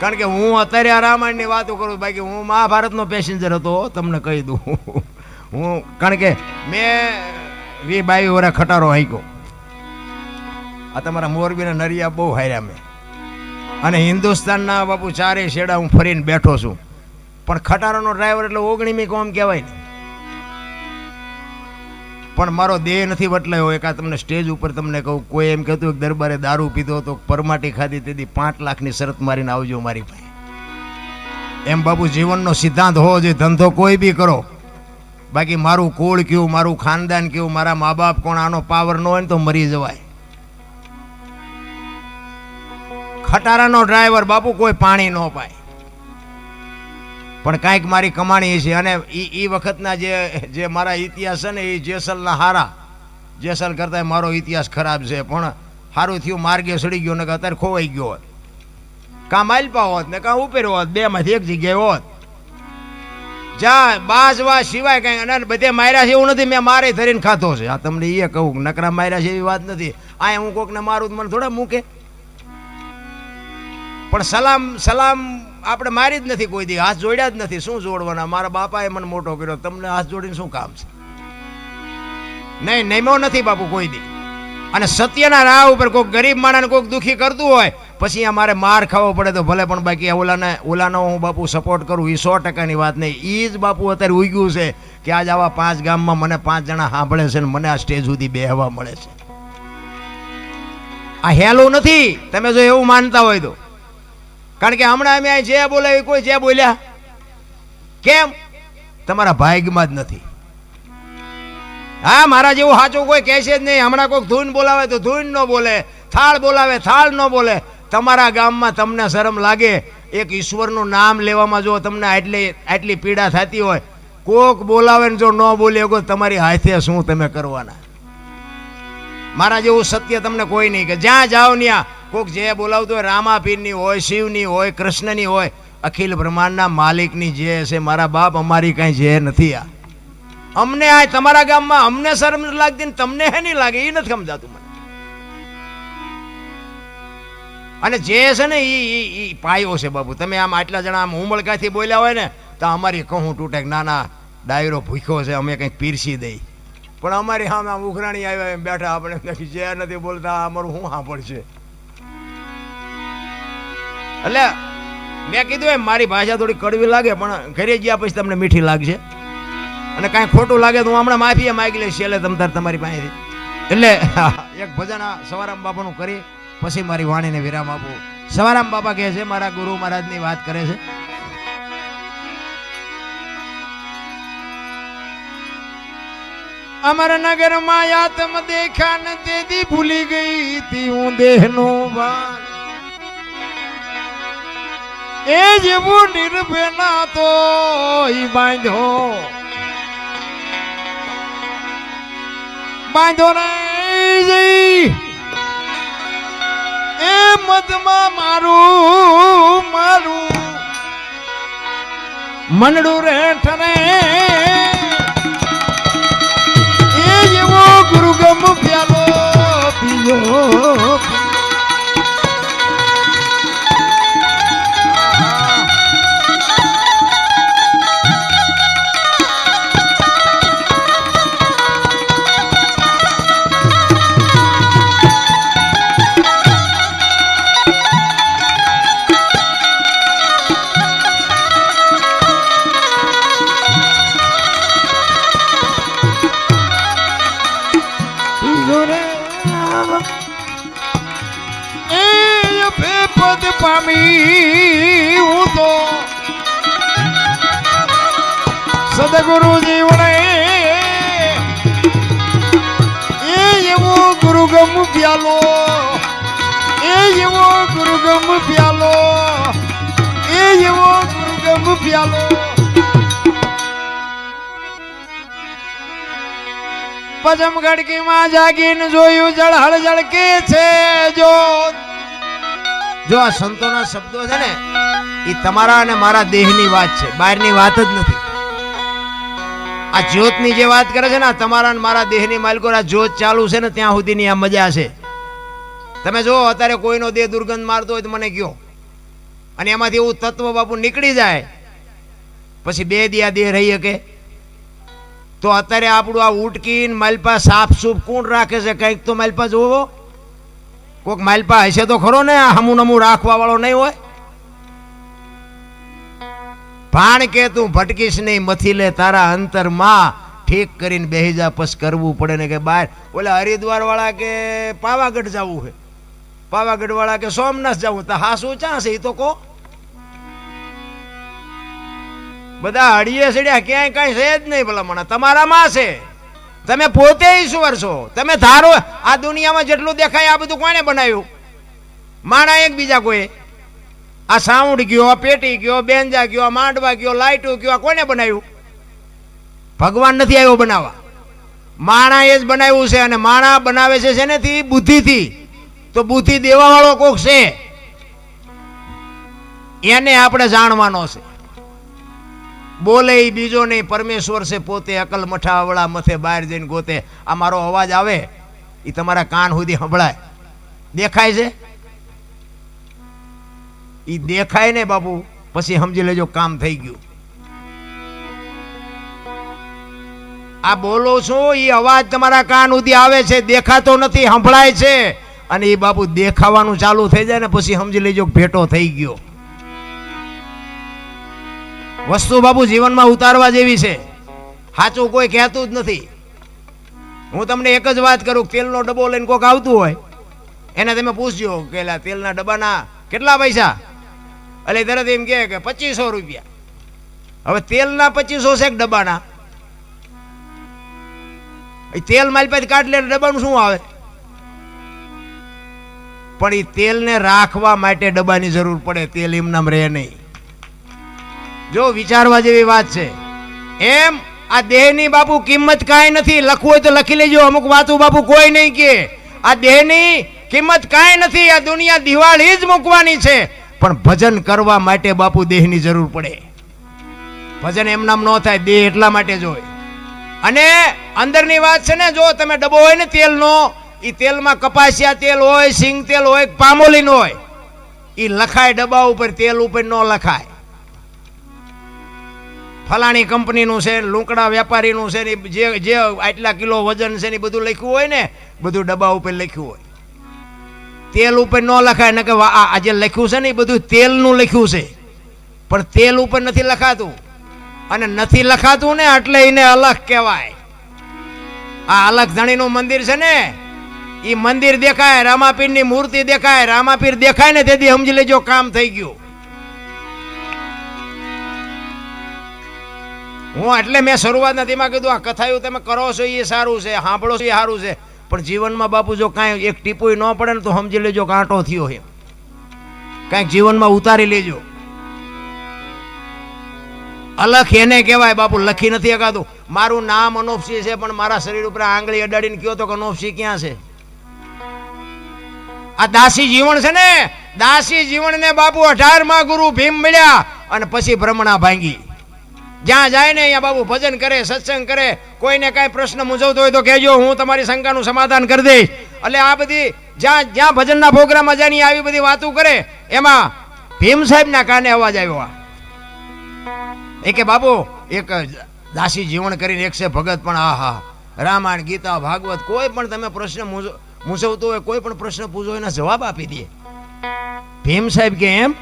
Speaker 1: કારણ કે હું અત્યારે આ રામાયણની વાતો કરું, બાકી હું મહાભારતનો પેસેન્જર હતો, તમને કહી દઉં હું. કારણ કે મેં 22 વર્ષ ખટારો હાંક્યો. આ તમારા મોરબીના નરિયા બહુ હાર્યા મેં, અને હિન્દુસ્તાનના બાપુ 4 શેડા હું ફરીને બેઠો છું. પણ ખટારાનો ડ્રાઈવર એટલે 19મી કોમ કહેવાય ને. પણ મારો દેહ નથી બદલાયો. એક આ તમને સ્ટેજ ઉપર તમને કહું, કોઈ એમ કહેતું કે દરબારે દારૂ પીધો તો પરમાટી ખાધી તેથી 5 લાખની શરત મારીને આવજો મારી પાસે. એમ બાપુ જીવનનો સિદ્ધાંત હોવો જોઈએ. ધંધો કોઈ બી કરો, બાકી મારું કુળ કયું, મારું ખાનદાન કયું, મારા મા બાપ કોણ, આનો પાવર ન હોય ને તો મરી જવાય. ખટારાનો ડ્રાઈવર બાપુ કોઈ પાણી ન પાય, પણ કાંઈક મારી કમાણી છે. અને એ વખતના જે મારા ઇતિહાસ છે ને એ જેસલના હારા. જેસલ કરતાં મારો ઇતિહાસ ખરાબ છે, પણ સારું થયું માર્ગે સડી ગયો, ને અત્યારે ખોવાઈ ગયો હોત. કાં માલપા હોત ને કાં ઉપેર હોત, 2માંથી 1 જગ્યાએ હોત. જ્યાં બાજવા સિવાય કઈ. અને બધે માર્યા છે એવું નથી, મેં મારે ધરીને ખાતો છે. આ તમને એ કહું, નકરા માર્યા છે એવી વાત નથી. આ હું કોકને મારું મને થોડા મૂકે. પણ સલામ આપણે મારી જ નથી કોઈ દી, હાથ જોડ્યા જ નથી. શું જોડવાના? મારા બાપાએ મને મોટો કર્યો, તમને હાથ જોડીને શું કામ છે? નહીં, નમ્યો નથી બાપુ કોઈ દી. અને સત્યના રાહ ઉપર કોઈક ગરીબ માણસને કોઈક દુઃખી કરતું હોય, પછી અમારે માર ખાવો પડે તો ભલે, પણ બાકી ઓલાનો હું બાપુ સપોર્ટ કરું એ 100%ની વાત નહીં. એ જ બાપુ અત્યારે ઉગ્યું છે કે આજ આવા 5 ગામમાં મને 5 જણા સાંભળે છે ને મને આ સ્ટેજ સુધી બેહવા મળે છે. આ હેલું નથી, તમે જો એવું માનતા હોય તો. કારણ કે હમણાં અમે જે બોલાવી કોઈ જે બોલ્યા, કેમ? તમારા ભાગ્યમાં જ નથી. હા, મારા જેવું સાચું કોઈ કહેશે જ નહીં. હમણાં કોઈક ધૂન બોલાવે તો ધૂન ન બોલે, થાળ બોલાવે થાળ ન બોલે. તમારા ગામમાં તમને શરમ લાગે એક ઈશ્વરનું નામ લેવામાં? જો તમને આટલી પીડા થતી હોય, કોક બોલાવે ને જો ન બોલે તમારી હાથે શું તમે કરવાના? મારા જેવું સત્ય તમને કોઈ નહીં. કે જ્યાં જાઓ ત્યાં કોક જે બોલાવતું હોય, રામાપીરની હોય, શિવની હોય, કૃષ્ણની હોય, અખિલ બ્રહ્માંડના માલિકની જે છે મારા બાપ, અમારી કાંઈ જે નથી. આ અમને આ તમારા ગામમાં અમને શરમ લાગતી ને તમને હે નહીં લાગે, એ નથી સમજાતું મને. અને જે છે ને એ પાયો છે બાપુ. તમે આમ આટલા જણા આમ ઉમળકાથી બોલ્યા હોય ને તો અમારી કહું તૂટે કે નાના ડાયરો ભૂખ્યો છે, અમે કંઈક પીરસી દઈ. પણ અમારી સામે આમ ઉઘરાણી આવ્યા એમ બેઠા, આપણે જે નથી બોલતા અમારું શું સાંભળશે? એટલે મેં કીધું એમ મારી ભાષા થોડી કડવી લાગે, પણ ઘરે ગયા પછી તમને મીઠી લાગશે. અને કાંઈ ખોટું લાગે તો હું હમણાં માફી માગી લઈશ છેલ્લે તમારી પાસેથી. એટલે એક ભજન સવારામ બાપાનું કરી પછી મારી વાણીને વિરામ આપું. સવારામ બાપા કહે છે, મારા ગુરુ મહારાજની વાત કરે છે. અમર નગર માં આત્મ દેખા ન તેથી ભૂલી ગઈ તી હું દેહનો ભાન. એ જેવું નિર્ભેના તો ઈ બાંધો રે એ મધમાં મારું મનડું રે ઠરે. એ જેવો ગુરુગમ પ્યાલો પીયો. સદગુરુ જીવને એવો ગુરુગમ પ્યાલો, એવો ગુરુગમ પ્યાલો, એવો ગુરુગમ પ્યાલો. પજમ ગડકીમાં જાગીને જોયું જળહળ જળકે છે. જો આ સંતોના શબ્દો છે ને એ તમારા અને મારા દેહની વાત છે, બહારની વાત જ નથી. આ જ્યોતની જે વાત કરે છે ને તમારા અને મારા દેહની માલિકો, આ જ્યોત ચાલુ છે ને ત્યાં સુધીની આ મજા છે. તમે જો અત્યારે કોઈનો દેહ દુર્ગંધ મારતો હોય તો મને કયો, અને એમાંથી એવું તત્વ બાપુ નીકળી જાય પછી 2 દી આ દેહ રહી શકે? તો અત્યારે આપણું આ ઉટકીન માલપા સાફ સૂફ કોણ રાખે છે? કંઈક તો માલપા જોવો, કોઈક માલપા હશે તો ખરો ને, હમું નમું રાખવા વાળો નહીં હોય. ભાણ કે તું ભટકીશ નહીં, મથી લે તારા અંતરમાં, ઠીક કરીને બેહી જા, પસ કરવું પડે ને કે બહાર ઓલા હરિદ્વાર વાળા કે પાવાગઢ જવું છે, પાવાગઢ વાળા કે સોમનાથ જવું, તો હા શું ચા છે એ તો કહો. બધા હળીએ સડ્યા, ક્યાંય કાંઈ છે જ નહીં. ભલા મને તમારામાં છે, તમે પોતે ઈશ્વર છો. તમે ધારો આ દુનિયામાં જેટલું દેખાય આ બધું કોણે બનાવ્યું? માણા એક બીજા કોઈ. આ સાઉન્ડ ગયો, પેટી ગયો, બેન્જા ગયો, માંડવા ગયો, લાઈટો ગયો, કોને બનાવ્યું? ભગવાન નથી આવ્યો બનાવવા, માણા એ જ બનાવ્યું છે. અને માણા બનાવે છે શેનેથી? બુદ્ધિથી. તો બુદ્ધિ દેવા વાળો કોક છે, એને આપણે જાણવાનો છે. બોલે એ બીજો નહીં, પરમેશ્વર છે પોતે. અકલ મઠાવડા મથે બહાર જઈને ગોતે. આ મારો અવાજ આવે એ તમારા કાન સુધી સંભળાય, દેખાય છે? એ દેખાય ને બાપુ, પછી સમજી લેજો કામ થઈ ગયું. આ બોલો છું એ અવાજ તમારા કાન સુધી આવે છે, દેખાતો નથી, સંભળાય છે. અને એ બાપુ દેખાવાનું ચાલુ થઈ જાય ને પછી સમજી લેજો ભેટો થઈ ગયો. વસ્તુ બાપુ જીવનમાં ઉતારવા જેવી છે, સાચું કોઈ કહેતું જ નથી. હું તમને એક જ વાત કરું, તેલનો ડબ્બો લઈને કોક આવતું હોય એને તમે પૂછજો કે તેલના ડબ્બાના કેટલા પૈસા? એટલે તરત એમ કે 2500 રૂપિયા. હવે તેલના 2500 છે ડબ્બાના? તેલ મારી પાસે કાઢ લે, ડબ્બાનું શું આવે? પણ એ તેલને રાખવા માટે ડબ્બાની જરૂર પડે, તેલ એમ નામ રહે નહીં. જો વિચારવા જેવી વાત છે. એમ આ દેહની બાપુ કિંમત કાંઈ નથી. લખવું હોય તો લખી લેજો, અમુક વાતું બાપુ કોઈ નહીં કે આ દેહની કિંમત કાંઈ નથી. આ દુનિયા દિવાળી જ મૂકવાની છે, પણ ભજન કરવા માટે બાપુ દેહની જરૂર પડે. ભજન એમ નામ ન થાય, દેહ એટલા માટે જ હોય. અને અંદરની વાત છે ને, જો તમે ડબ્બો હોય ને તેલનો, એ તેલમાં કપાસિયા તેલ હોય, સિંગ તેલ હોય, પામોલીન હોય, એ લખાય ડબ્બા ઉપર, તેલ ઉપર ન લખાય. ફલાણી કંપનીનું છે, લુંકડા વેપારીનું છે, જે આટલા કિલો વજન છે ને બધું લખ્યું હોય ને, બધું ડબ્બા ઉપર લખ્યું હોય. તેલ ઉપર ન લખાય ને, કે આ જે લખ્યું છે ને એ બધું તેલનું લખ્યું છે, પણ તેલ ઉપર નથી લખાતું. અને નથી લખાતું ને એટલે એને અલગ કહેવાય. આ અલગ ધણીનું મંદિર છે ને, એ મંદિર દેખાય, રામાપીરની મૂર્તિ દેખાય, રામાપીર દેખાય ને તેથી સમજી લેજો કામ થઈ ગયું. હું એટલે મેં શરૂઆતના તેમાં કીધું આ કથાયું તમે કરો છો એ સારું છે, સાંભળો છો એ સારું છે, પણ જીવનમાં બાપુ જો કાંઈ એક ટીપુય ન પડે ને તો સમજી લેજો કાંટો થયો એમ. કાંઈક જીવનમાં ઉતારી લેજો. અલખ એને કહેવાય બાપુ, લખી નથી શકાતું. મારું નામ અનોપસિંહ છે, પણ મારા શરીર ઉપર આંગળી અડાડીને કયો તો કે અનોપસિંહ ક્યાં છે? આ દાસી જીવન છે ને, દાસી જીવનને બાપુ 18મા ગુરુ ભીમ મળ્યા અને પછી ભ્રમણા ભાંગી. જ્યાં જાય ને અહીંયા બાપુ ભજન કરે, સત્સંગ કરે. કોઈને કાંઈ પ્રશ્ન મૂંઝવતો હોય તો કહેજો, હું તમારી શંકાનું સમાધાન કરી દઈશ. એટલે આ બધી જ્યાં ભજનના પ્રોગ્રામમાં જાય આવી બધી વાતો કરે, એમાં ભીમ સાહેબના કાને અવાજ આવ્યો. એ કે બાપુ એક દાસી જીવન કરીને એક છે ભગત, પણ આહા રામાયણ, ગીતા, ભાગવત કોઈ પણ તમે પ્રશ્ન મૂંઝવતો હોય, કોઈ પણ પ્રશ્ન પૂછો એના જવાબ આપી દે. ભીમ સાહેબ કે એમ?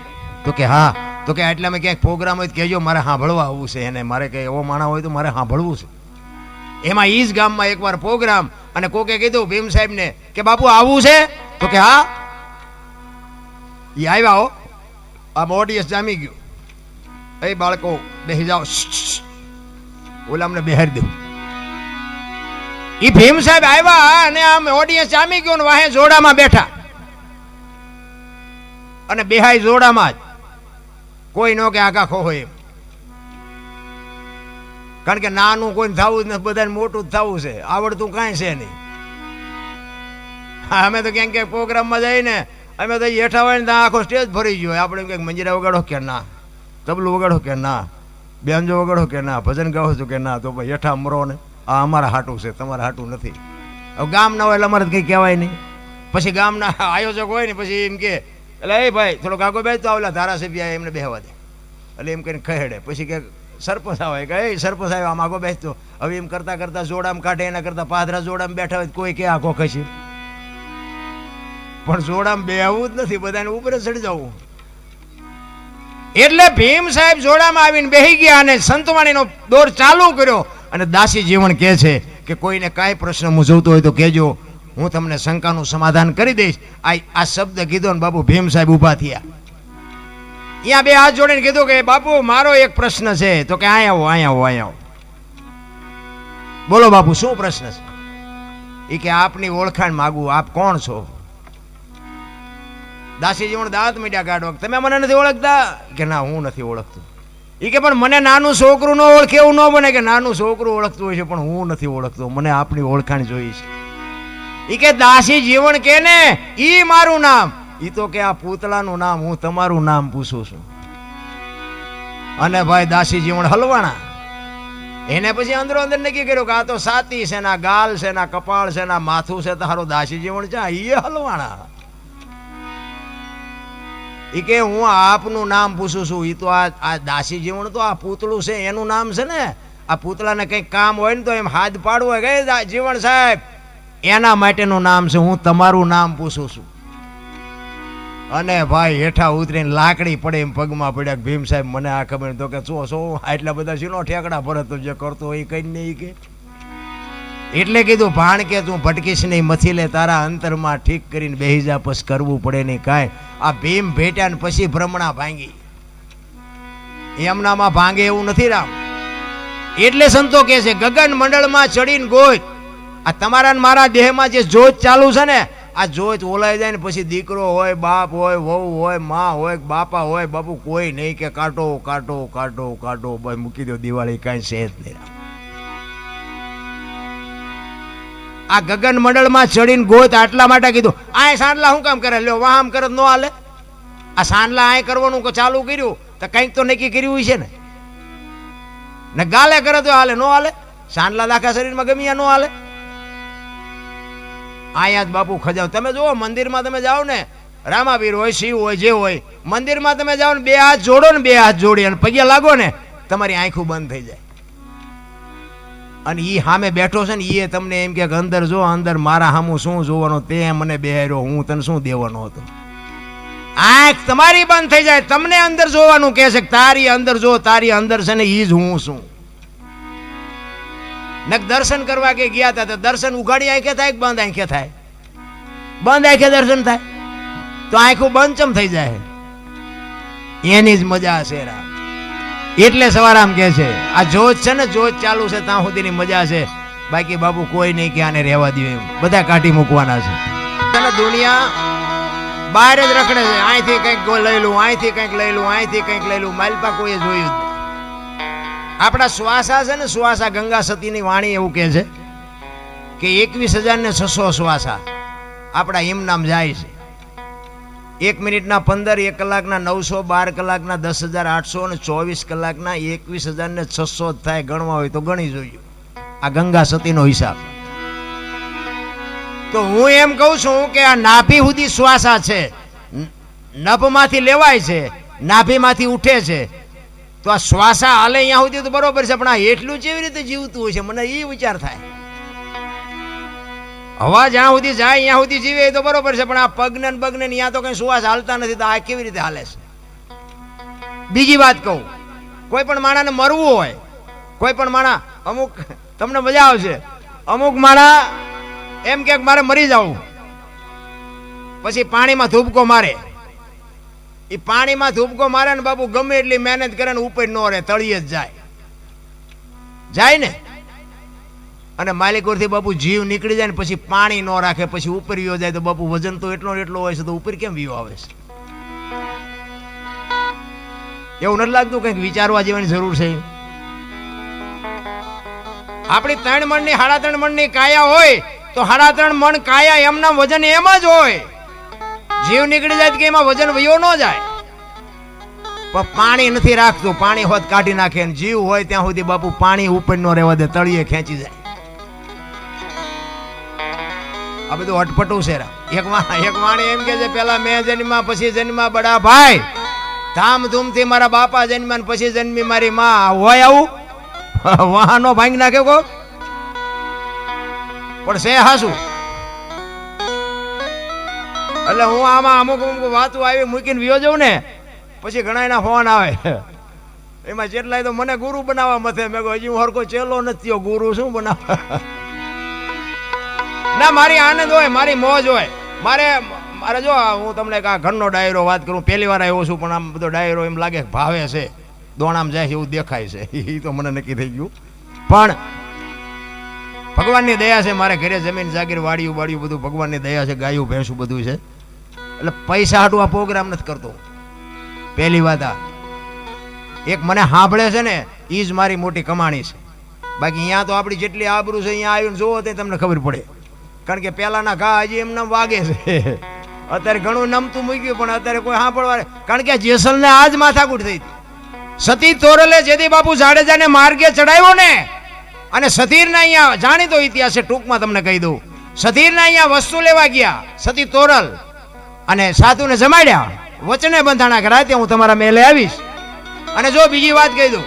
Speaker 1: તો કે હા. તો કે એટલામાં ક્યાંક પ્રોગ્રામ હોય તો કહેજો, મારે સાંભળવા આવવું છે એને. મારે કંઈ એવો માણસ હોય તો મારે સાંભળવું છે. એમાં ઈ જ ગામમાં એકવાર પ્રોગ્રામ, અને કોકે કીધું ભીમ સાહેબને કે બાપુ આવવું છે? તો કે હા. એ આવ્યા હો, આ ઓડિયન્સ જામી ગયું. એ બાળકો બેસી જાઓ, ઓલા અમને બેહારી દઉં. ઈ ભીમ સાહેબ આવ્યા અને આમ ઓડિયન્સ જામી ગયો ને વાહે જોડામાં બેઠા અને બેહાઈ જોડામાં જ કોઈ નો કે આગા ખો હોય એમ. કારણ કે નાનું કોઈ થવું જ નથી, બધાને મોટું જ થવું છે, આવડતું કાંઈ છે નહીં. અમે તો ક્યાંક ક્યાંક પ્રોગ્રામમાં જઈને અમે તો હેઠા હોય ને ત્યાં આખો સ્ટેજ ભરી ગયો. આપણે એમ ક્યાંક મંજીરા વગાડો કે ના, તબલું વગાડો કે ના, બેન્જો વગાડો કે ના, ભજન ગાવો છો કે ના, તો ભાઈ હેઠા મરો ને આ અમારા હાટું છે, તમારા હાટું નથી. હવે ગામ ના હોય એટલે અમારે કંઈ કહેવાય નહીં. પછી ગામના આયોજક હોય ને પછી એમ કે એટલે એ ભાઈ થોડોક આગો બેસ તો આવલા ધારાસભ્ય એમને બેહવા દે, એટલે એમ કરીને ખહેડે. પછી કે સરપંચ આવે કે એ સરપંચ આવ્યો આમ આગો બેસતો. હવે એમ કરતા કરતા જોડામાં કાઢે, એના કરતા પાદરા જોડામાં બેઠા હોય કોઈ કે આખો ખસી, પણ જોડામાં બેહવું જ નથી, બધાને ઉપર ચડી જવું. એટલે ભીમ સાહેબ જોડામાં આવીને બેહી ગયા અને સંતવાણીનો દોર ચાલુ કર્યો. અને દાસી જીવન કહે છે કે કોઈને કાંઈ પ્રશ્ન મૂંઝવતો હોય તો કહેજો, હું તમને શંકાનું સમાધાન કરી દઈશ. આ શબ્દ કીધો ને બાપુ ભીમ સાહેબ ઊભા થયા. અહીંયા બે હાથ જોડીને કીધું કે બાપુ મારો એક પ્રશ્ન છે. તો કે અહીંયા આવો, અહીંયા આવો, અહીંયા આવો. બોલો બાપુ શું પ્રશ્ન છે? એ કે આપની ઓળખાણ માગું, આપ કોણ છો? દાસી જીવન દાંત મીડિયા કાઢો, તમે મને નથી ઓળખતા? કે ના હું નથી ઓળખતો. એ કે પણ મને નાનું છોકરું ન ઓળખે એવું ન બને કે નાનું છોકરું ઓળખતું હોય છે પણ હું નથી ઓળખતો, મને આપની ઓળખાણ જોઈ છે. એ કે દાસી જીવન કે ને ઈ મારું નામ. ઈ તો કે આ પૂતળાનું નામ, હું તમારું નામ પૂછું છું. અને ભાઈ દાસી જીવન હલવાણા. એને પછી અંદરો અંદર નક્કી કર્યું કે આ તો સાતી છે, ના ગાલ છે, ના કપાળ છે, ના માથું છે, તારો દાસી જીવન છે. એ હલવાણા. એ કે હું આપનું નામ પૂછું છું. એ તો આ દાસી જીવન તો આ પૂતળું છે એનું નામ છે ને. આ પૂતળાને કંઈક કામ હોય ને તો એમ હાથ પાડવો હોય કે જીવન સાહેબ એના માટેનું નામ છે, હું તમારું નામ પૂછું છું. અને ભાઈ હેઠા ઉતરીને લાકડી પડે એમ પગમાં પડ્યા કે ભીમ સાહેબ મને આ ખબર. તો કે છો આટલા બધા શીનો ઠેકડા ભરત જે કરતો હોય એ કઈ નહીં. કે એટલે કીધું ભાણ કે તું ભટકીશ નહીં, મથી લે તારા અંતરમાં ઠીક કરીને બેહી જા, પછી કરવું પડે નહીં કાંઈ. આ ભીમ ભેટ્યા ને પછી ભ્રમણા ભાંગી. એમનામાં ભાંગે એવું નથી રામ. એટલે સંતો કહે છે ગગન મંડળમાં ચડીને ગોત. આ તમારા મારા દેહમાં જે જોત ચાલુ છે ને, આ જોત ઓલાઈ જાય ને પછી દીકરો હોય, બાપ હોય, વહુ હોય, માં હોય, બાપા હોય, બાપુ કોઈ નહીં કે કાઢો કાઢો કાઢો કાઢો, ભાઈ મૂકી દો દિવાળી, કાંઈ છે જ નહીં. આ ગગન મંડળમાં ચડીને ગોત આટલા માટે કીધું. આ સાંડલા શું કામ કરે? લ્યો વાહ આમ કરે ન હાલે. આ સાંડલા આ કરવાનું ચાલુ કર્યું તો કંઈક તો નક્કી કર્યું છે ને ગાલે કરે તો હાલે, નો હાલે. સાંડલા દાખા શરીરમાં ગમ્યા નો હાલે. અહીંયા જ બાપુ ખજાવ. તમે જુઓ મંદિરમાં તમે જાઓ ને, રામાવીર હોય, શિવ હોય, જે હોય, મંદિરમાં તમે જાઓ ને બે હાથ જોડો ને, બે હાથ જોડી અને પગે લાગો ને, તમારી આંખું બંધ થઈ જાય. અને ઈ સામે બેઠો છે ને એ તમને એમ કે અંદર જો, અંદર મારા સામું શું જોવાનો, તે મને બેહાર્યો, હું તને શું દેવાનો હતો. આંખ તમારી બંધ થઈ જાય, તમને અંદર જોવાનું કહે છે. તારી અંદર જો, તારી અંદર છે ને ઈ જ હું છું. નક દર્શન કરવા કે ગયા હતા તો દર્શન ઉઘાડી આંખે થાય કે બંધ આંખે થાય? બંધ આંખે દર્શન થાય તો આંખું બંધ ચમ થઈ જાય. એની જ મજા છે રામ. એટલે સવારામ કે છે આ જોત છે ને, જોત ચાલુ છે ત્યાં સુધીની મજા છે. બાકી બાપુ કોઈ નહીં કે આને રહેવા દો, એમ બધા કાઢી મૂકવાના છે. દુનિયા બહાર જ રખડે છે. અહીંથી કંઈક લઈ લઉં, અહીંથી કંઈક લઈ લઉં, અહીંથી કંઈક લઈ લઉં. માલપા કોઈ જોયું જ. આપણા શ્વાસા છે ને, શ્વાસા ગંગા સતીની વાણી એવું કહે છે કે 21,600 શ્વાસા આપણા એમ નામ જાય છે. 1 મિનિટના 15, 1 કલાકના 900, 12 કલાકના 10,800 અને 24 કલાકના 21,600 થાય. ગણવા હોય તો ગણી જોઈએ. આ ગંગા સતીનો હિસાબ. તો હું એમ કહું છું કે આ નાભી સુધી શ્વાસા છે, નભમાંથી લેવાય છે, નાભીમાંથી ઉઠે છે. તો આ શ્વાસા હાલે અહીંયા સુધી તો બરોબર છે, પણ આ એટલું કેવી રીતે જીવતું હોય છે? મને એ વિચાર થાય. હવા જ્યાં સુધી જાય અહીંયા સુધી જીવે તો બરોબર છે, પણ આ પગને બગને ત્યાં તો કઈ શ્વાસ હાલતા નથી, તો આ કેવી રીતે હાલે છે? બીજી વાત કહું, કોઈ પણ માણાને મરવું હોય, કોઈ પણ માણા, અમુક તમને મજા આવશે, અમુક માણા એમ કે મારે મરી જવું, પછી પાણીમાં ધૂબકો મારે. એ પાણીમાં ધૂબકો મારે ને બાપુ ગમે એટલી મહેનત કરે ને ઉપર ન રહે, તળિયે જ જાય. જાય ને, અને માલિકોરથી બાપુ જીવ નીકળી જાય ને પછી પાણી ન રાખે, પછી ઉપર વિયો જાય તો બાપુ વજન તો એટલો હોય છે, તો ઉપર કેમ વિયો આવે છે? એવું નથી લાગતું કંઈક વિચારવા જેવાની જરૂર છે? આપણી 3 મણની 3.5 મણની કાયા હોય તો 3.5 મણ કાયા એમના વજન એમ જ હોય. જીવ નીકળી જાય કે એમાં વજન વયો ન જાય. પણ પાણી નથી રાખતું, પાણી હોત કાઢી નાખે, ને જીવ હોય ત્યાં સુધી બાપુ પાણી ઉપર ન રહેવા દે, તળિયે ખેંચી જાય. આ બધું અટપટું છે. એક વાણી એમ કે છે, પેલા મેં જન્મ્યા પછી જન્મ્યા બડા ભાઈ, ધામધૂમથી મારા બાપા જન્મ્યા ને પછી જન્મી મારી માં. હોય આવું? વાહનો ભાંગી નાખે કો? પણ છે હાસુ. એટલે હું આમાં અમુક વાતો આવી મૂકીને વિયો જાઉં ને, પછી ઘણા એના ફોન આવે, એમાં જેટલાય તો મને ગુરુ બનાવવા મથે. મેં કહ્યું હજી હું હરકો ચેલો નથી, ગુરુ શું બનાવવા? ના, મારી આનંદ હોય, મારી મોજ હોય. મારે જો હું તમને આ ઘરનો ડાયરો વાત કરું, પહેલી વાર આવ્યો છું, પણ આમ બધો ડાયરો એમ લાગે ભાવે છે, દોણામ જાય છે એવું દેખાય છે. એ તો મને નક્કી થઈ ગયું. પણ ભગવાનની દયા છે, મારે ઘરે જમીન જાગીર વાડિયું બધું ભગવાનની દયા છે, ગાયું ભેંસું બધું છે. એટલે પૈસા હાટું આ પ્રોગ્રામ નથી કરતો. પહેલી વાત આ એક મને સાંભળે છે ને, એ જ મારી મોટી કમાણી છે. બાકી અહીંયા તો આપણી જેટલી આબરૂ છે, અહીંયા આવીને જોવો તો તમને ખબર પડે. કારણ કે પહેલાના ઘા હજી એમને વાગે છે. અત્યારે ઘણું નમતું મૂક્યું, પણ અત્યારે કોઈ સાંભળવા. કારણ કે જેસલને આજ માથાકૂટ થઈ હતી. સતી તોરલે જેથી બાપુ જાડેજાને માર્ગે ચડાવ્યો ને, અને સતીરના અહીંયા જાણીતો ઇતિહાસ છે, ટૂંકમાં તમને કહી દઉં. સતીરના અહીંયા વસ્તુ લેવા ગયા સતી તોરલ, અને સાધુને જમાડ્યા, વચને બંધાણા કે રાતે હું તમારા મેલે આવીશ. અને જો બીજી વાત કહી દઉં,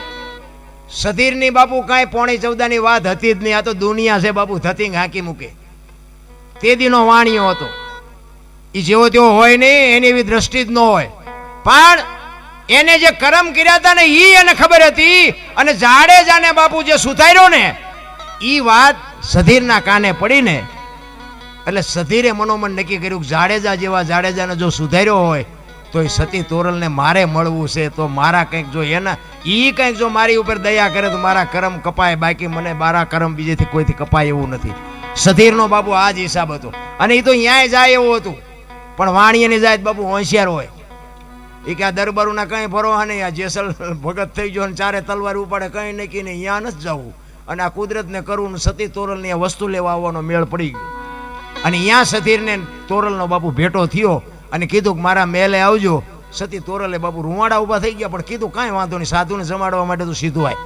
Speaker 1: સધીરની બાપુ કાંઈ 14.14 વાત હતી જ નહીં. આ તો દુનિયા છે બાપુ, ધતિંગ હાંકી મૂકે. તે દીનો વાણિયો હતો, એ જેવો તેવો હોય નહીં, એની એવી દ્રષ્ટિ જ ન હોય. પણ એને જે કર્મ કર્યા હતા ને એ એને ખબર હતી. અને જાડેજાને બાપુ જે સુધાર્યો ને, એ વાત સધીરના કાને પડીને, એટલે સધીરે મનોમન નક્કી કર્યું કે જાડેજા જેવા જાડેજાને જો સુધાર્યો હોય તો એ સતી તોરલને મારે મળવું છે. તો મારા કંઈક જો એના કંઈક જો મારી ઉપર દયા કરે તો મારા કર્મ કપાય, બાકી મને મારા કર્મ બીજેથી કોઈથી કપાય એવું નથી. સધીરનો બાપુ આ જ હિસાબ હતો. અને એ તો ન્યાય જાય એવું હતું, પણ વાણીએની જાય બાપુ હોશિયાર હોય. એ કે આ દરબારોના કંઈ ભરોહા નહીં, આ જેસલ ભગત થઈ ગયો ને 4 તલવાર ઉપાડે, કંઈ નક્કી નહીં, અહીંયા નથી જવું. અને આ કુદરતને કરવું, સતી તોરલની આ વસ્તુ લેવા આવવાનો મેળ પડી ગયો. અને અહીંયા સધીરને તોરલનો બાપુ ભેટો થયો, અને કીધું કે મારા મેલે આવજો. સતી તોરલે બાપુ રૂવાડા ઊભા થઈ ગયા, પણ કીધું કાંઈ વાંધો નહીં, સાધુને જમાડવા માટે તો સીધું આય.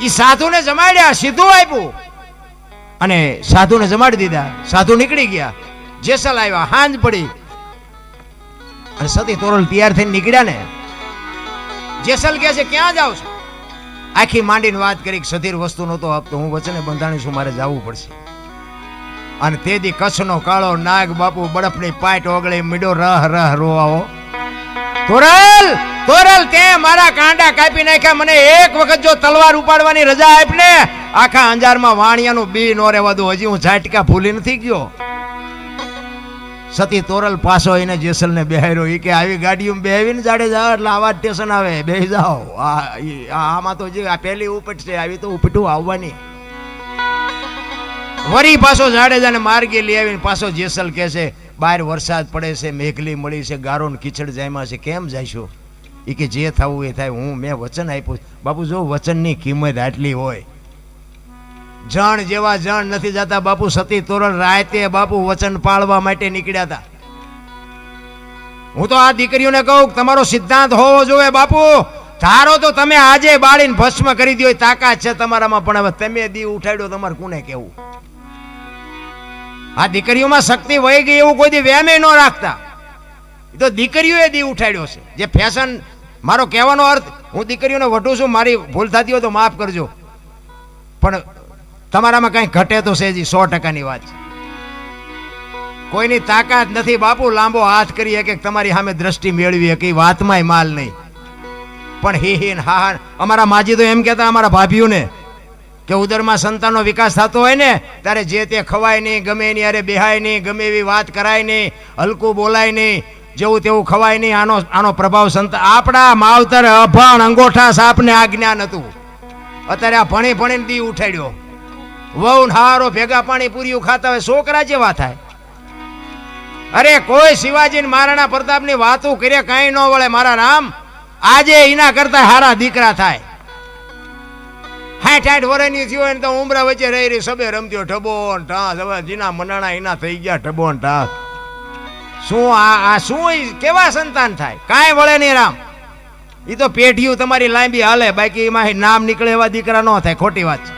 Speaker 1: એ સાધુને જમાડ્યા, સીધું આપ્યું, અને સાધુને જમાડી દીધા. સાધુ નીકળી ગયા, જેસલ આવ્યા, હાંજ પડી, અને સતી તોરલ તૈયાર થઈને નીકળ્યા ને. જેસલ કહે છે ક્યાં જાવ છો? આખી માંડીને વાત કરી, સધીર વસ્તુ નહોતો આપતો, હું વચને બંધાણી છું, મારે જવું પડશે. અને તેદી કચ્છનો કાળો નાગ બાપુ બરફની પાટ ઓગળે મીડો રહ રોવાઓ. તોરલ તે મારા કાંડા કાપી નાખ્યા, મને એક વખત જો તલવાર ઉપાડવાની રજા આપ ને, આખા અંજારમાં વાણિયાનું બી નો રહેવા દો. હજી હું ઝાટકા ભૂલી નથી ગયો. સતી તોરલ પાછો એને જેસલને બેહાર્યો. એ કે આવી ગાડીઓમાં બેહાવીને જાડેજા એટલે આવા સ્ટેશન આવે, બેહી જાઓ. આમાં તો જે આ પહેલી ઉપટ છે, આવી તો ઉપટું આવવાની. વરી પાછો જાડેજાને માર્ગે લઈ આવીને પાછો જેસલ કહે છે બહાર વરસાદ પડે છે, મેઘલી મળી છે, ગારો ને કીચડ જાયમાં છે, કેમ જઈશું? એ કે જે થવું એ થાય, હું મેં વચન આપ્યું. બાપુ જો વચનની કિંમત આટલી હોય, જણ જેવા જણ નથી જતા બાપુ. સતી તોરલ રાતે બાપુ વચન પાળવા માટે નીકળ્યા હતા. હું તો આ દીકરીઓને કહું તમારો સિદ્ધાંત હોવો જોઈએ બાપુ. ધારો તો તમે આજે બાળીને ભસ્મ કરી દો, તાકાત છે તમારામાં, પણ હવે તમે દી ઉઠાડ્યો, તમારે કોને કેવું? આ દીકરીઓમાં શક્તિ વહી ગઈ એવું કોઈ દી વેમે ન રાખતા. એ તો દીકરીઓએ દી ઉઠાડ્યો છે. જે ફેશન, મારો કહેવાનો અર્થ, હું દીકરીઓને વઢું છું, મારી ભૂલ થતી હોય તો માફ કરજો, પણ તમારામાં કઈ ઘટે તો છે જ, 100%ની વાત છે. કોઈની તાકાત નથી બાપુ લાંબો હાથ કરી કે તમારી સામે દ્રષ્ટિ મેળવી કે વાતમાંય માલ નહીં. પણ હી હા, અમારા માજી તો એમ કહેતા અમારા ભાભીઓને કે ઉદરમાં સંતાનનો વિકાસ થતો હોય ને ત્યારે જે તે ખવાય નહીં, ગમે એની અરે બેહાય નહીં, ગમે એવી વાત કરાય નહીં, હલકું બોલાય નહીં, જેવું તેવું ખવાય નહીં. આનો પ્રભાવ આપણા માવતર અભણ અંગોઠા સાપને આ જ્ઞાન હતું. અત્યારે આ ભણી ભણીને દી ઉઠાડ્યો, વહુ હારો ભેગા પાણી પૂરીઓ ખાતા હોય, છોકરા જેવા થાય. અરે કોઈ શિવાજી મહારાણા પ્રતાપની વાતો કરે કાંઈ ન વળે મારા રામ. આજે એના કરતા હારા દીકરા થાય. 60 વર્ષની થયો હોય ને તો ઉમરા વચ્ચે રહી રહી સબે રમત્યો ઢબો ને ઢાસ. હવે જીના મનાણા એના થઈ ગયા ઢબો ને ઢાસ. શું આ શું કેવા સંતાન થાય? કાંઈ વળે નહીં રામ. એ તો પેઢીઓ તમારી લાંબી હાલે, બાકી એમાં નામ નીકળે એવા દીકરા ન થાય. ખોટી વાત છે.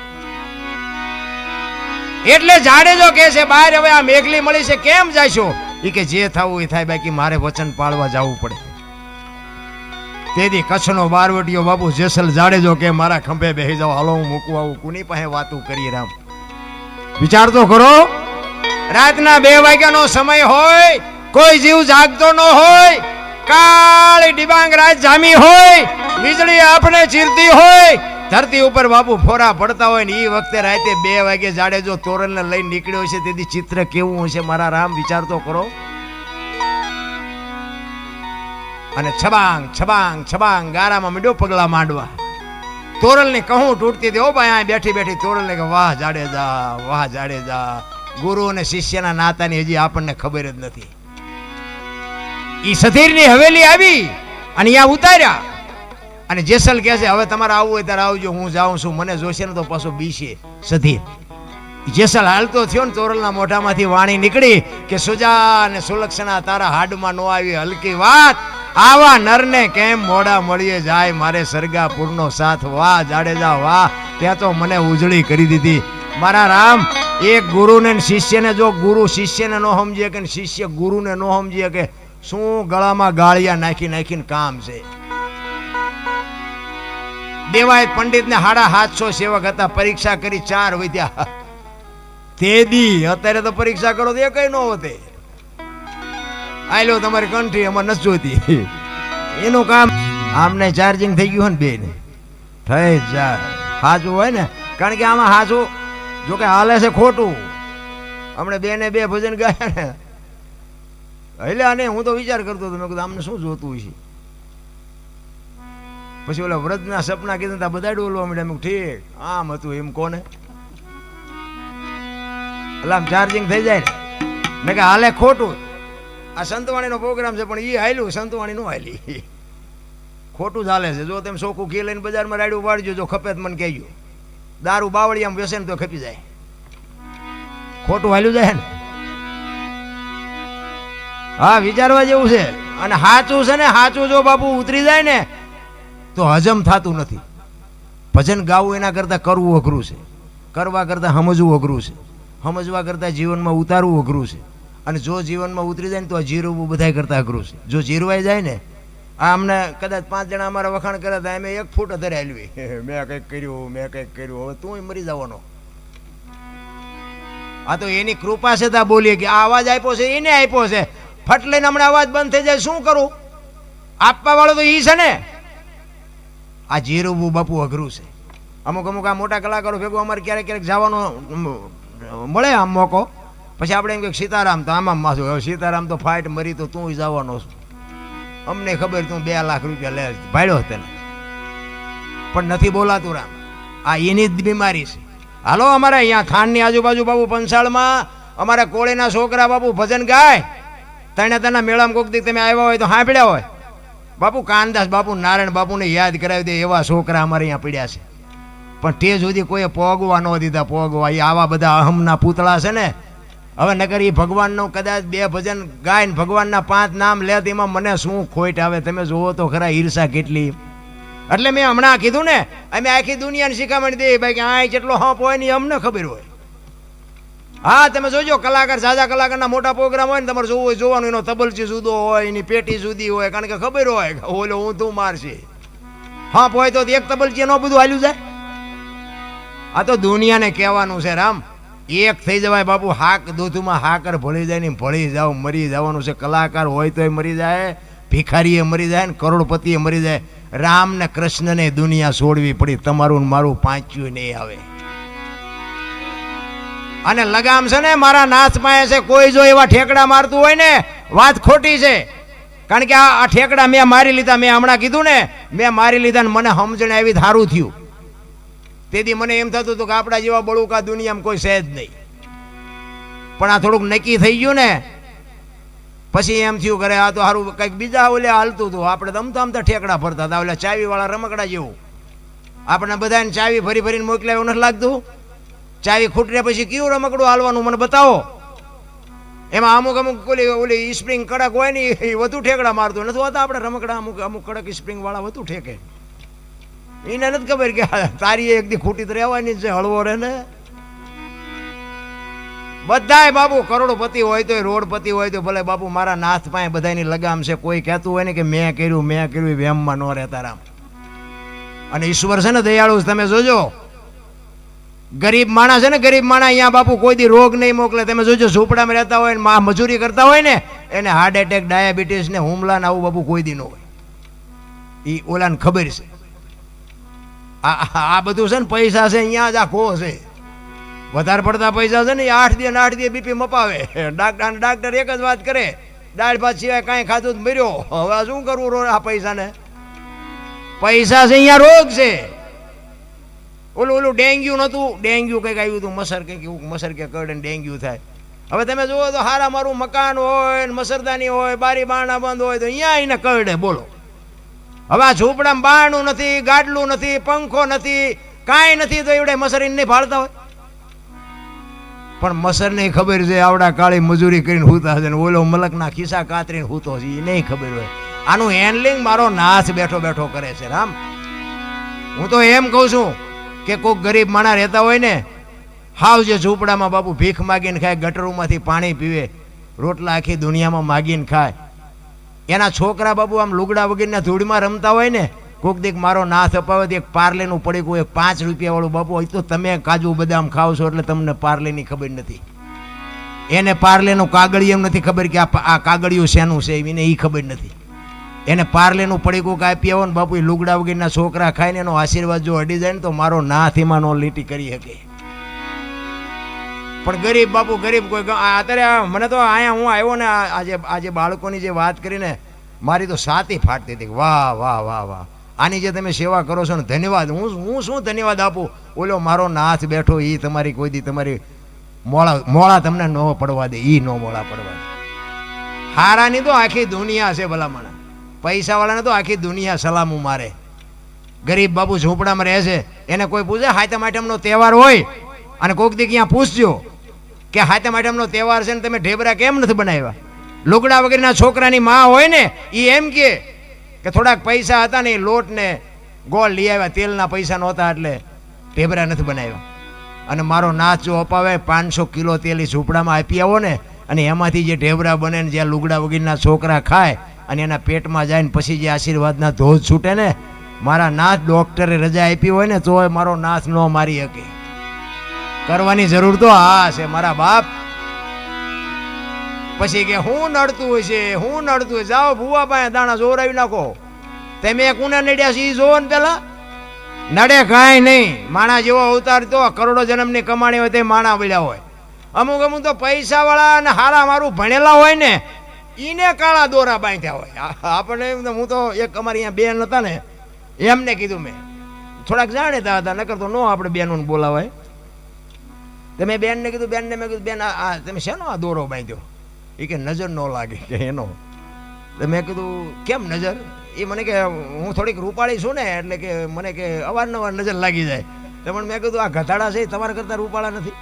Speaker 1: એટલે જાડેજો કે છે બહાર હવે આ મેઘલી મળી છે કેમ જાશો? એ કે જે થવું એ થાય, બાકી મારે વચન પાળવા જવું પડે. તેથી કચ્છનો બારવટીયો બાપુ જેસલ જાડેજો કે મારા ખંભે બેસી જાવ, હાલો હું મૂકવા આવું. કોની પાસે વાતું કરીએ રામ? વિચાર તો કરો. રાતના 2 વાગ્યાનો સમય હોય, કોઈ જીવ જાગતો ન હોય, કાળી ડિબાંગ રાત જામી હોય, વીજળી આપણે ચીરતી હોય, ધરતી ઉપર બાપુ ફોરા પડતા હોય ને એ વખતે રાતે 2 વાગે જાડેજો તોરણને લઈને નીકળ્યો છે. તેથી ચિત્ર કેવું હશે મારા રામ? વિચાર તો કરો. અને છબાંગ છબાંગ છબાંગ ગારામાં મીડો પગલા માંડવા. તોરલની કહું તૂટતી હતી. ઓ ભાઈ આ બેઠી બેઠી તોરલને કે વાહ જાડેજા, વાહ જાડેજા. ગુરુ અને શિષ્યના નાતાની હજી આપણને ખબર જ નથી. ઈ સધીરની હવેલી આવી અને અહીંયા ઉતાર્યા. અને જેસલ કહે છે હવે તમારે આવવું હોય ત્યારે આવજો, હું જાઉં છું. મને જોશે ને તો પાછો બીશે સધીર. જેસલ હાલતો થયો ને તોરલના મોઢામાંથી વાણી નીકળી કે સુજા ને સુલક્ષણા તારા હાડમાં નો આવી હલકી વાત. આવા નરને કેમ મોડા મળીએ જાય, મારે સરગાપુરનો સાથ. વાહ જાડેજા વાહ, ત્યાં તો મને ઉજળી કરી દીધી મારા રામ. એક ગુરુને શિષ્યને, જો ગુરુ શિષ્યને ન સમજીએ કે શિષ્ય ગુરુને ન સમજીએ કે શું ગળામાં ગાળિયા નાખી નાખીને કામ છે. દેવાયત પંડિતને 750 સેવક હતા, પરીક્ષા કરી 4 વધ્યા. તેદી અત્યારે તો પરીક્ષા કરો તો એ કઈ ન હોતે. આયલો તમારી કંઠી અમારે નથી જોતી. એનું કામ આમને ચાર્જિંગ થઈ ગયું હોય ને, 2 ને થઈ જાય હાચું હોય ને. કારણ કે આમાં હાચું જો કે હાલે છે ખોટું. હમણે 2 ને 2 ભજન ગાયા ને, એટલે આને હું તો વિચાર કરતો હતો, મેં કીધું આમને શું જોતું છે. પછી ઓલા વ્રતના સપના કીધું તા બધા ડોલવા મળ્યા. મેં ઠીક આમ હતું એમ કોને એટલે આમ ચાર્જિંગ થઈ જાય ને કે હાલે ખોટું. આ સંતવાણીનો પ્રોગ્રામ છે પણ એ હાલ્યું, સંતવાણી નો હાલી. ખોટું ચાલે છે. જો તેમ સોખું ઘી લઈને બજારમાં રાડ્યું વાળજો, જો ખપે મને કહેજો. દારૂ બાવળી આમ વ્યસન તો ખપી જાય. ખોટું હાલ્યું જાય ને. હા વિચારવા જેવું છે. અને સાચું છે ને, સાચું જો બાપુ ઉતરી જાય ને તો હજમ થતું નથી. ભજન ગાવું એના કરતાં કરવું અઘરું છે, કરવા કરતાં સમજવું અઘરું છે, સમજવા કરતાં જીવનમાં ઉતારવું અઘરું છે. અને જો જીવનમાં ઉતરી જાય ને તો જીરવવું બધા કરતાં અઘરું છે. જો જીરવાઈ જાય ને, આ અમને કદાચ 5 જણા અમારા વખાણ કર્યા હતા, અમે 1 ફૂટ અધરે હાલવી, મેં કંઈક કર્યું, મેં કંઈક કર્યું. હવે તું મરી જવાનો. આ તો એની કૃપા છે તા બોલીએ કે આ અવાજ આપ્યો છે, એને આપ્યો છે. ફટ લઈને હમણાં અવાજ બંધ થઈ જાય, શું કરું? આપવા વાળો તો ઈ છે ને. આ જીરવવું બાપુ અઘરું છે. અમુક અમુક આ મોટા કલાકારો ભેગું અમારે ક્યારેક ક્યારેક જવાનો મળે આમ મોકો. પછી આપણે એમ કે સીતારામ તો આમાં માથું, હવે સીતારામ તો ફાઇટ મરી તો તું જવાનો છું. અમને ખબર તું 2 લાખ રૂપિયા લે ભાડ્યો તને, પણ નથી બોલાતું રામ. આ એની જ બીમારી છે. હાલો અમારે અહીંયા થાનની આજુબાજુ બાપુ પંચાળમાં અમારા કોળીના છોકરા બાપુ ભજન ગાય. તણા મેળામાં કોક દી તમે આવ્યા હોય તો સાંભળ્યા હોય. બાપુ કાનદાસ બાપુ નારાયણ બાપુને યાદ કરાવી દે એવા છોકરા અમારે અહીંયા પડ્યા છે. પણ તે સુધી કોઈએ પોગવા ન દીધા. પોગવા એ આવા બધા અહમના પૂતળા છે ને. હવે નકર એ ભગવાનનું કદાચ 2 ભજન ગાય ને ભગવાનના 5 નામ લે, એમાં મને શું ખોટ આવે? તમે જોવો તો ખરા ઈર્ષા કેટલી. એટલે મેં હમણાં કીધું ને, અમે આખી દુનિયાને શીખામણ દે ભાઈ કે આ જેટલો હપ હોય ને અમને ખબર હોય. હા તમે જોજો, કલાકાર ઝાઝા કલાકારના મોટા પ્રોગ્રામ હોય ને, તમારે જોવું હોય જોવાનું. એનો તબલચી જુદો હોય, એની પેટી જુદી હોય, કારણ કે ખબર હોય ઓલો હું તું મારશે. હપ હોય તો 1 તબલચી ન બધું હાલ્યું જાય. આ તો દુનિયાને કહેવાનું છે રામ, એક થઈ જવાય બાપુ. હાક દૂધમાં હાકર ભળી જાય ને ભળી જાવ, મરી જવાનું છે. કલાકાર હોય તોય મરી જાય, ભિખારીએ મરી જાય ને કરોડપતિએ મરી જાય. રામ ને કૃષ્ણને દુનિયા છોડવી પડી, તમારું મારું પાંચ્યું નહીં આવે. અને લગામ છે ને મારા નાથ પાસે છે. કોઈ જો એવા ઠેકડા મારતું હોય ને, વાત ખોટી છે. કારણ કે આ ઠેકડા મેં મારી લીધા. મેં હમણાં કીધું ને, મેં મારી લીધા ને મને સમજણ આવી સારું થયું. તેથી મને એમ થતું હતું કે આપણા જેવા બળુકા દુનિયામાં કોઈ છે જ નહીં. પણ આ થોડુંક નક્કી થઈ ગયું ને પછી એમ થયું કરે આ તો સારું કંઈક બીજા ઓલે હાલતું હતું. આપણે અમતા અમતા ઠેકડા ફરતા હતા ઓલા ચાવીવાળા રમકડા જેવું. આપણે બધાને ચાવી ફરી ફરીને મોકલ્યા એવું નથી લાગતું? ચાવી ખૂટરે પછી કયું રમકડું હાલવાનું મને બતાવો. એમાં અમુક અમુક ઓલી સ્પ્રિંગ કડક હોય ને એ વધુ ઠેકડા મારતું નથી હોતા. આપણે રમકડા અમુક અમુક કડક સ્પ્રિંગ વાળા વધુ ઠેકે. એને નથી ખબર કે તારી એક દી ખૂટી તો રહેવાની છે, હળવો રહે ને. બધાય બાપુ કરોડપતિ હોય તો રોડપતિ હોય તો ભલે બાપુ મારા નાથ પાસે બધાની લગામ છે. કોઈ કહેતું હોય ને કે મેં કર્યું વેમમાં ન રહેતા રામ. અને ઈશ્વર છે ને દયાળુ, તમે જોજો ગરીબ માણસ છે ને, ગરીબ માણસ અહીંયા બાપુ કોઈ દી રોગ નહીં મોકલે. તમે જોજો ઝૂંપડામાં રહેતા હોય ને મજૂરી કરતા હોય ને એને હાર્ટ એટેક, ડાયાબિટીસ ને હુમલા ને આવું બાપુ કોઈ દી ન હોય. એ ઓલાને ખબર છે આ બધું છે ને પૈસા છે અહીંયા જ આખો છે. વધારે પડતા પૈસા છે ને એ 8 દી બીપી મપાવે. ડાક્ટર એક જ વાત કરે, દાળ ભાત સિવાય કાંઈ ખાધું જ મર્યો. હવે શું કરવું આ પૈસાને? પૈસા છે અહીંયા રોગ છે. ઓલું ડેન્ગ્યુ નહોતું, ડેન્ગ્યુ કંઈક આવ્યું હતું, મસર કે કરડે ડેન્ગ્યુ થાય. હવે તમે જુઓ તો હારા મારું મકાન હોય ને મસરદાની હોય, બારી બારણા બંધ હોય તો અહીંયા એને કરડે. બોલો હવે આ ઝૂંપડામાં બારણું નથી, ગાડલું નથી, પંખો નથી, કાંઈ નથી તો એવડે મસર નહીં ફાળતા હોય. પણ મસરને ખબર છે આવડા કાળી મજૂરી કરીને હૂતા છે ને ઓલો મલકના ખિસ્સા કાતરીને હૂતો છે એ નહીં ખબર હોય. આનું હેન્ડલિંગ મારો નાશ બેઠો બેઠો કરે છે રામ. હું તો એમ કહું છું કે કોઈક ગરીબ માણસ રહેતા હોય ને હાવ જે ઝૂંપડામાં બાપુ ભીખ માગીને ખાય, ગટરોમાંથી પાણી પીવે, રોટલા આખી દુનિયામાં માગીને ખાય, એના છોકરા બાપુ આમ લુગડા વગેરેના ધૂળમાં રમતા હોય ને કોક દીક મારો નાથ અપાવે એક પાર્લેનું પડીકું, એક 5 રૂપિયા વાળું બાપુ હોય તો તમે કાજુ બદામ ખાવ છો એટલે તમને પાર્લેની ખબર નથી. એને પાર્લેનું કાગળિયું નથી ખબર કે આ કાગળિયું શેનું છે એને એ ખબર નથી. એને પાર્લેનું પડીકું કાપી આવો ને બાપુ એ લુગડા વગેરેના છોકરા ખાઈને એનો આશીર્વાદ જો અડી જાય ને તો મારો નાથ એમાં નો લીટી કરી શકે. પણ ગરીબ બાપુ ગરીબ કોઈ અત્યારે મને તો અહીંયા હું આવ્યો ને આજે બાળકોની જે વાત કરીને મારી તો સાતી ફાટતી હતી. વાહ વાહ વાહ વાહ, આની જે તમે સેવા કરો છો ને ધન્યવાદ. હું શું ધન્યવાદ આપું? ઓલો મારો નાથ બેઠો એ તમારી કોઈ દી તમારી મોળા તમને ન પડવા દે, એ નો મોળા પડવા દે. હારાની તો આખી દુનિયા છે ભલામણ, પૈસાવાળાને તો આખી દુનિયા સલામું મારે. ગરીબ બાપુ ઝૂંપડામાં રહે છે એને કોઈ પૂછે હાતમ આઠમનો તહેવાર હોય અને કોઈક દી ત્યાં પૂછજો કે હાતમ આઠમનો તહેવાર છે ને તમે ઢેબરા કેમ નથી બનાવ્યા? લુગડા વગેરેના છોકરાની માં હોય ને એ એમ કે થોડાક પૈસા હતા ને એ લોટ ને ગોળ લઈ આવ્યા, તેલના પૈસા નહોતા એટલે ઢેબરા નથી બનાવ્યા. અને મારો નાથ જો અપાવે 500 કિલો તેલ એ ઝૂંપડામાં આપી આવો ને અને એમાંથી જે ઢેબરા બને ને જ્યાં લુગડા વગેરેના છોકરા ખાય અને એના પેટમાં જાય ને પછી જે આશીર્વાદના ધોધ છૂટે ને, મારા નાથ ડોક્ટરે રજા આપી હોય ને તોય મારો નાથ ન મારી શકે. કરવાની જરૂર તો હા છે મારા બાપ. પછી કે હું નડતું હોય છે, હું નડતું હોય, જાઓ ભૂવા પાસે દાણા જોરાવી નાખો. તમે કોને નડ્યા છે એ જોવો ને પેલા. નડે કાંઈ નહીં. માણા જેવો અવતાર તો કરોડો જન્મની કમાણી હોય તે માણા મળ્યા હોય. અમુક અમુક તો પૈસા વાળા અને હારા મારું ભણેલા હોય ને એને કાળા દોરા બાંધ્યા હોય. આપણને હું તો એક અમારી અહીંયા બેન હતા ને એમને કીધું, મેં થોડાક જાણેતા હતા નકર તો નો આપણે બેનોને બોલાવાય. તમે બેનને કીધું, બેનને મેં કીધું બેન આ તમે શેનો આ દોરો બાંધ્યો? એ કે નજર ન લાગે કે એનો. તો મેં કીધું કેમ નજર? એ મને કે હું થોડીક રૂપાળી છું ને એટલે કે મને કે અવારનવાર નજર લાગી જાય. તો પણ મેં કીધું આ ગધાડા છે તમારા કરતાં રૂપાળા નથી.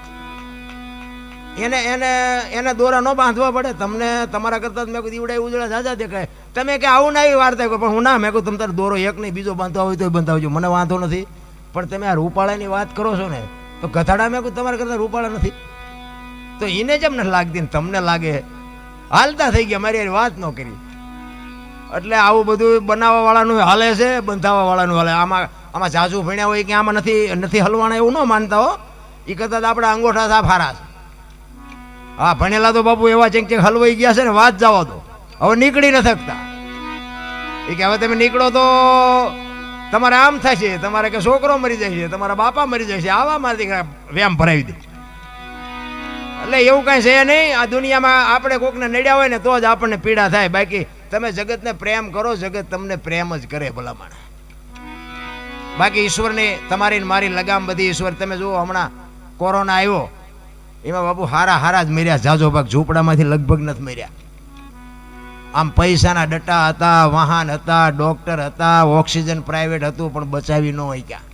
Speaker 1: એને દોરા ન બાંધવા પડે તમને? તમારા કરતાં મેં કીધું ઈવડા ઉજળા જાજા દેખાય. તમે કે આવું ના એવી વાર્તા પણ હું ના, મેં કહું તમે તારે દોરો એક નહીં બીજો બાંધવા હોય તો બંધાવજો, મને વાંધો નથી. પણ તમે આ રૂપાળાની વાત કરો છો ને તો ગધાડા મેં કહું તમારા કરતાં રૂપાળા નથી. તો એને જેમ નથી લાગતી ને તમને લાગે. હાલતા થઈ ગયા, મારી વાત ન કરી. એટલે આવું બધું બનાવવા વાળાનું હાલે છે, બંધાવા વાળાનું હાલે. આમાં જાજુ ભણ્યા હોય કે આમાં નથી હલવાના એવું ન માનતા હો. એ કરતાં આપણા અંગોઠા સાફ હારા છે. હા ભણેલા તો બાપુ એવા ચેક હલવાઈ ગયા છે ને વાત જવા દો, હવે નીકળી ન શકતા. એ કે હવે તમે નીકળો તો તમારે આમ થશે, તમારે કે છોકરો મરી જાય છે, તમારા બાપા મરી જાય છે, આવા મારી વ્યામ ભરાવી દે. એટલે એવું કાંઈ છે નહીં. આ દુનિયામાં આપણે કોકને નડ્યા હોય ને તો જ આપણને પીડા થાય. બાકી તમે જગતને પ્રેમ કરો, જગત તમને પ્રેમ જ કરે ભલામણ. બાકી ઈશ્વરની તમારી ને મારી લગામ બધી ઈશ્વર. તમે જુઓ હમણાં કોરોના આવ્યો એમાં બાપુ હારા જ મર્યા, જાજો ભાગ ઝૂંપડામાંથી લગભગ નથી મર્યા. આમ પૈસાના ડટ્ટા હતા, વાહન હતા, ડોક્ટર હતા, ઓક્સિજન પ્રાઇવેટ હતું, પણ બચાવી ન હોય ક્યાં.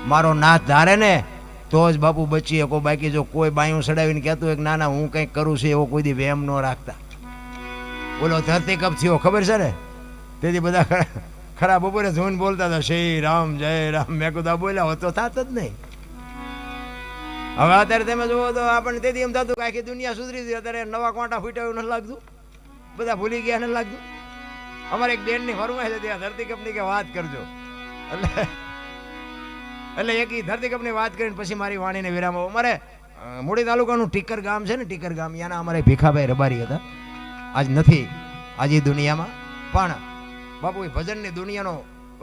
Speaker 1: મારો નાથ ધારે ને તો જ બાપુ બચી શકો. બાકી જો કોઈ બાયું સડાવીને કહેતું હોય કે ના ના હું કંઈક કરું છું એવો કોઈ દી વહેમ ન રાખતા. બોલો ધરતી કપ થયો ખબર છે ને, તેથી બધા ખરા બપોરે જોઈને બોલતા હતા શ્રી રામ જય રામ. મેં કીધું બોલ્યા હોત તો થાત જ નહીં. હવે અત્યારે તમે જુઓ તો આપણને તેથી એમ થતું કે આખી દુનિયા સુધરી ગઈ. અત્યારે નવા કોંટા ફૂટ્યા એવું નથી લાગતું, બધા ભૂલી ગયા નથી લાગતું. અમારે એક બેનની ફરમાઈશ હતી આ ધરતી કપની કે વાત કરજો, એટલે એક ધરતી કપની વાત કરીને પછી મારી વાણીને વિરામ. અમારે મૂળી તાલુકાનું ટીકર ગામ છે ને, ટીકર ગામ, ત્યાંના અમારે ભીખાભાઈ રબારી હતા. આજ નથી આજે દુનિયામાં, પણ બાપુ એ ભજનની દુનિયાનો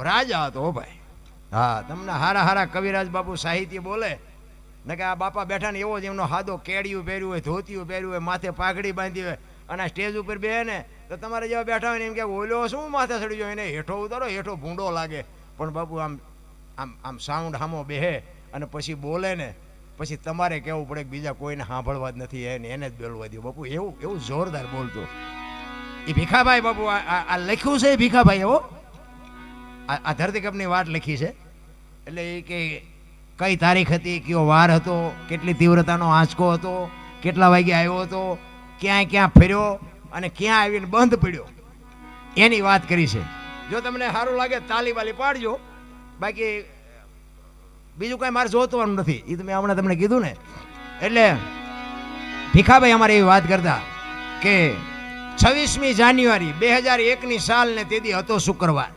Speaker 1: રાજા હતો ભાઈ. હા, તમને હારા કવિરાજ બાપુ સાહિત્ય બોલે ને કે આ બાપા બેઠા ને એવો જ એમનો હાદો કેડિયું પહેર્યું હોય, ધોતિયું પહેર્યું હોય, માથે પાઘડી બાંધી હોય અને સ્ટેજ ઉપર બે ને તો તમારે જેવા બેઠા હોય ને એમ કે ઓલો શું માથે ચડી જાય, એને હેઠો ઉતારો, હેઠો ભૂંડો લાગે. પણ બાપુ આમ આમ આમ સાઉન્ડ હામો બેહે અને પછી બોલે ને પછી તમારે કહેવું પડે કે બીજા કોઈને સાંભળવા જ નથી, એને જ બોલવા દો. બાપુ એવું જોરદાર બોલતો એ ભીખાભાઈ. બાપુ આ લખ્યું છે ભીખાભાઈ એવો, આ ધરતી કપની વાત લખી છે. એટલે એ કે કઈ તારીખ હતી, કયો વાર હતો, કેટલી તીવ્રતાનો આંચકો હતો, કેટલા વાગે આવ્યો હતો, ક્યાં ફર્યો અને ક્યાં આવીને બંધ પડ્યો, એની વાત કરી છે. જો તમને સારું લાગે તાલી બાલી પાડજો, બાકી બીજું કઈ મારે જોતવાનું નથી. એ તો મેં હમણાં તમને કીધું ને. એટલે ભીખાભાઈ અમારે એવી વાત કરતા કે 26મી જાન્યુઆરી 2001ની સાલ ને તેથી હતો શુક્રવાર,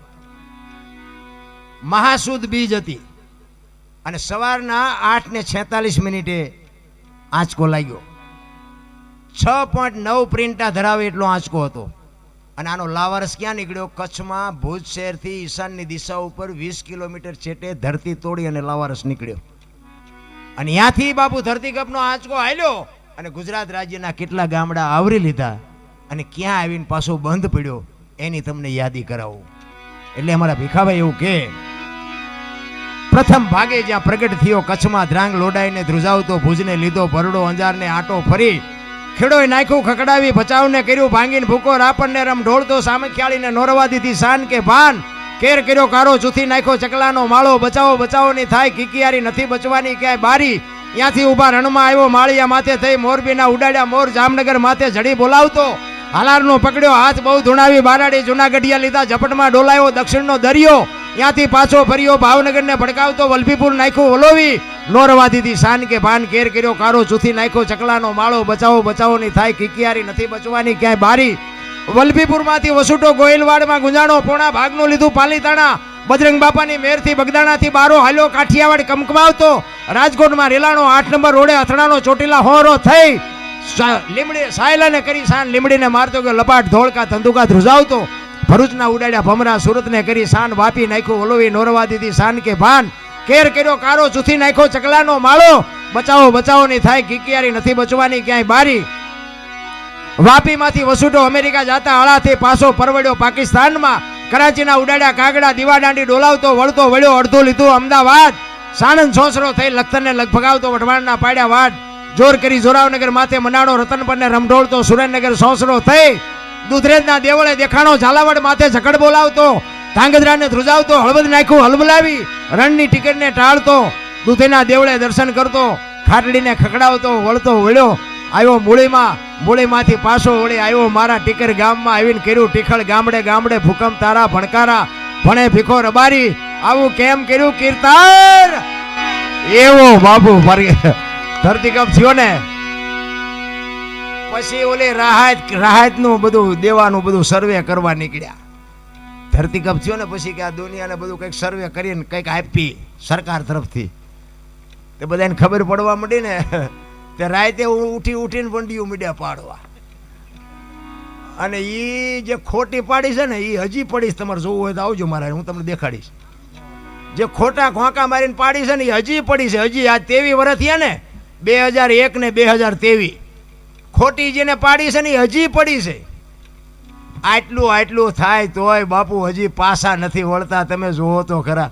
Speaker 1: મહાસુદ બીજ હતી અને સવારના 8:46 આંચકો લાગ્યો. 6.9 પ્રિન્ટા ધરાવે એટલો આંચકો હતો. અને આનો લાવારસ ક્યાં નીકળ્યો? કચ્છમાં ભુજ શહેરથી ઈશાનની દિશા ઉપર 20 કિલોમીટર છેટે ધરતી તોડી અને લાવારસ નીકળ્યો. અને ત્યાંથી બાપુ ધરતી કપનો આંચકો હાલ્યો અને ગુજરાત રાજ્યના કેટલા ગામડા આવરી લીધા અને ક્યાં આવીને પાછો બંધ પડ્યો એની તમને યાદી કરાવું. એટલે અમારા ભીખાભાઈ એવું કે પ્રથમ ભાગે જ્યાં પ્રગટ થયો કચ્છમાં ધ્રાંગ લોડાઈને ધ્રુજાવતો, ભુજને લીધો ભરડો, અંજારને આટો ફરી, ખેડોય નાખ્યું ખકડાવી, ભચાવને કર્યું ભાંગીને ભૂકો, રાપણને રમ ઢોળતો, સામખ્યાળીને નોરવા દીધી શાન કે ભાન, કેર કર્યો કારો, ચૂથી નાખ્યો ચકલાનો માળો, બચાવો ની થાય કિકિયારી, નથી બચવાની ક્યાંય બારી. ત્યાંથી ઉભા રણમાં આવ્યો માળિયા માથે થઈ, મોરબીના ઉડાડ્યા મોર, જામનગર માથે જડી બોલાવતો, હાલારનો પકડ્યો હાથ બહુ ધૂણાવી, બારાડી જૂનાગઢિયા લીધા ઝપટમાં ડોલાયો, દક્ષિણનો દરિયો ત્યાંથી પાછો ફર્યો, ભાવનગરને ભડકાવતો, વલભીપુર નાખ્યું વલોવી, નોરવા દીધી શાન કે ભાન, કેર કર્યો કારો, ચૂથી નાખ્યો ચકલાનો માળો, બચાવો ની થાય કિકિયારી, નથી બચવાની ક્યાંય બારી. વલભીપુરમાંથી વસુટો ગોયલવાડમાં ગુંજાણો, પોણા ભાગનું લીધું પાલીતાણા, બજરંગ બાપાની મેરથી બગદાણાથી બારો હાલ્યો, કાઠિયાવાડ કમકમાવતો, રાજકોટમાં રેલાણો, 8 નંબર રોડે અથડાણો, ચોટીલા હોરો થઈ, લીમડી સાયલાને કરી શાન, લીમડીને મારતો ગયો લપાટ, ધોળકા ધંધુકા ધ્રુજાવતો, ભરૂચના ઉડાડ્યા ભમરા, સુરતને કરી શાન, વાપી નાખ્યું વલોવી, નોરવા દીધી શાન કે ભાન, કેર કર્યો કારો, ચૂથી નાખ્યો ચકલાનો માળો, બચાવો ની થાય કિકિયારી, નથી બચવાની ક્યાંય બારી. વાપીમાંથી વસુટો અમેરિકા જાતા આળાથી પાછો પરવડ્યો પાકિસ્તાનમાં, કરાચીના ઉડાડ્યા કાગડા, દીવા દાંડી ડોલાવતો, વળતો વળ્યો અડધું લીધું અમદાવાદ, સાણંદ સોસરો થઈ લખતરને લગભગાવતો, વઢવાણના પાડ્યા વાડ, જોર કરી જોરાવનગર માથે મનાડો, રતન પરને રમઢોળતો, સુરેન્દ્રનગર સોસરો થઈ, દુધરેજના દેવળે દેખાણો, ઝાલાવાડ માથે ઝકડ બોલાવતો, ધાંગધ્રાને ધ્રુજાવતો, હળવદ નાખ્યું હલબલાવી, રણની ટિકિટને ટાળતો, દૂધેના દેવળે દર્શન કરતો, ખાટડીને ખકડાવતો, વળતો વળ્યો આવ્યો મૂળીમાંથી પાછો વળી આવ્યો મારા ટીકર ગામમાં, આવીને કર્યું ટીખળ, ગામડે ગામડે ભૂકંપ તારા ભણકારા, ભણે ભીખો રબારી, આવું કેમ કર્યું કીર્તન. એવો બાબુ ધરતી કપ થયો ને પછી ઓલી રાહત નું બધું દેવાનું બધું સર્વે કરવા નીકળ્યા. ધરતી કપ થયો ને પછી કે આ દુનિયાને બધું કંઈક સર્વે કરીને કંઈક આપી સરકાર તરફથી, તે બધાને ખબર પડવા માંડી ને તે રાતે ઉઠીને વંડિયું મીડિયા પાડવા. અને એ જે ખોટી પાડી છે ને એ હજી પડીશ, તમારે જોવું હોય તો આવજો મારા, હું તમને દેખાડીશ. જે ખોટા ખોંકા મારીને પાડી છે ને એ હજી પડી છે. હજી આ 23 વર્ષ થયા ને, 2001 ને 2023, ખોટી જેને પાડી છે ને એ હજી પડી છે. આટલું થાય તોય બાપુ હજી પાછા નથી વળતા. તમે જોવો તો ખરા,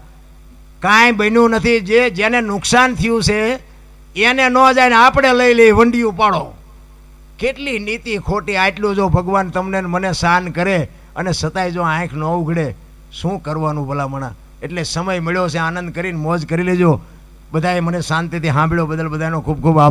Speaker 1: કાંઈ બન્યું નથી. જેને નુકસાન થયું છે એને ન જાય ને આપણે લઈ લઈ વંડિયું પાડો. કેટલી નીતિ ખોટી. આટલું જો ભગવાન તમને ને મને શાન કરે અને છતાંય જો આંખ ન ઉઘડે, શું કરવાનું ભલામણા. એટલે સમય મળ્યો છે, આનંદ કરીને મોજ કરી લેજો. બધાએ મને શાંતિથી સાંભળ્યો બદલ બધાનો ખૂબ ખૂબ આભાર.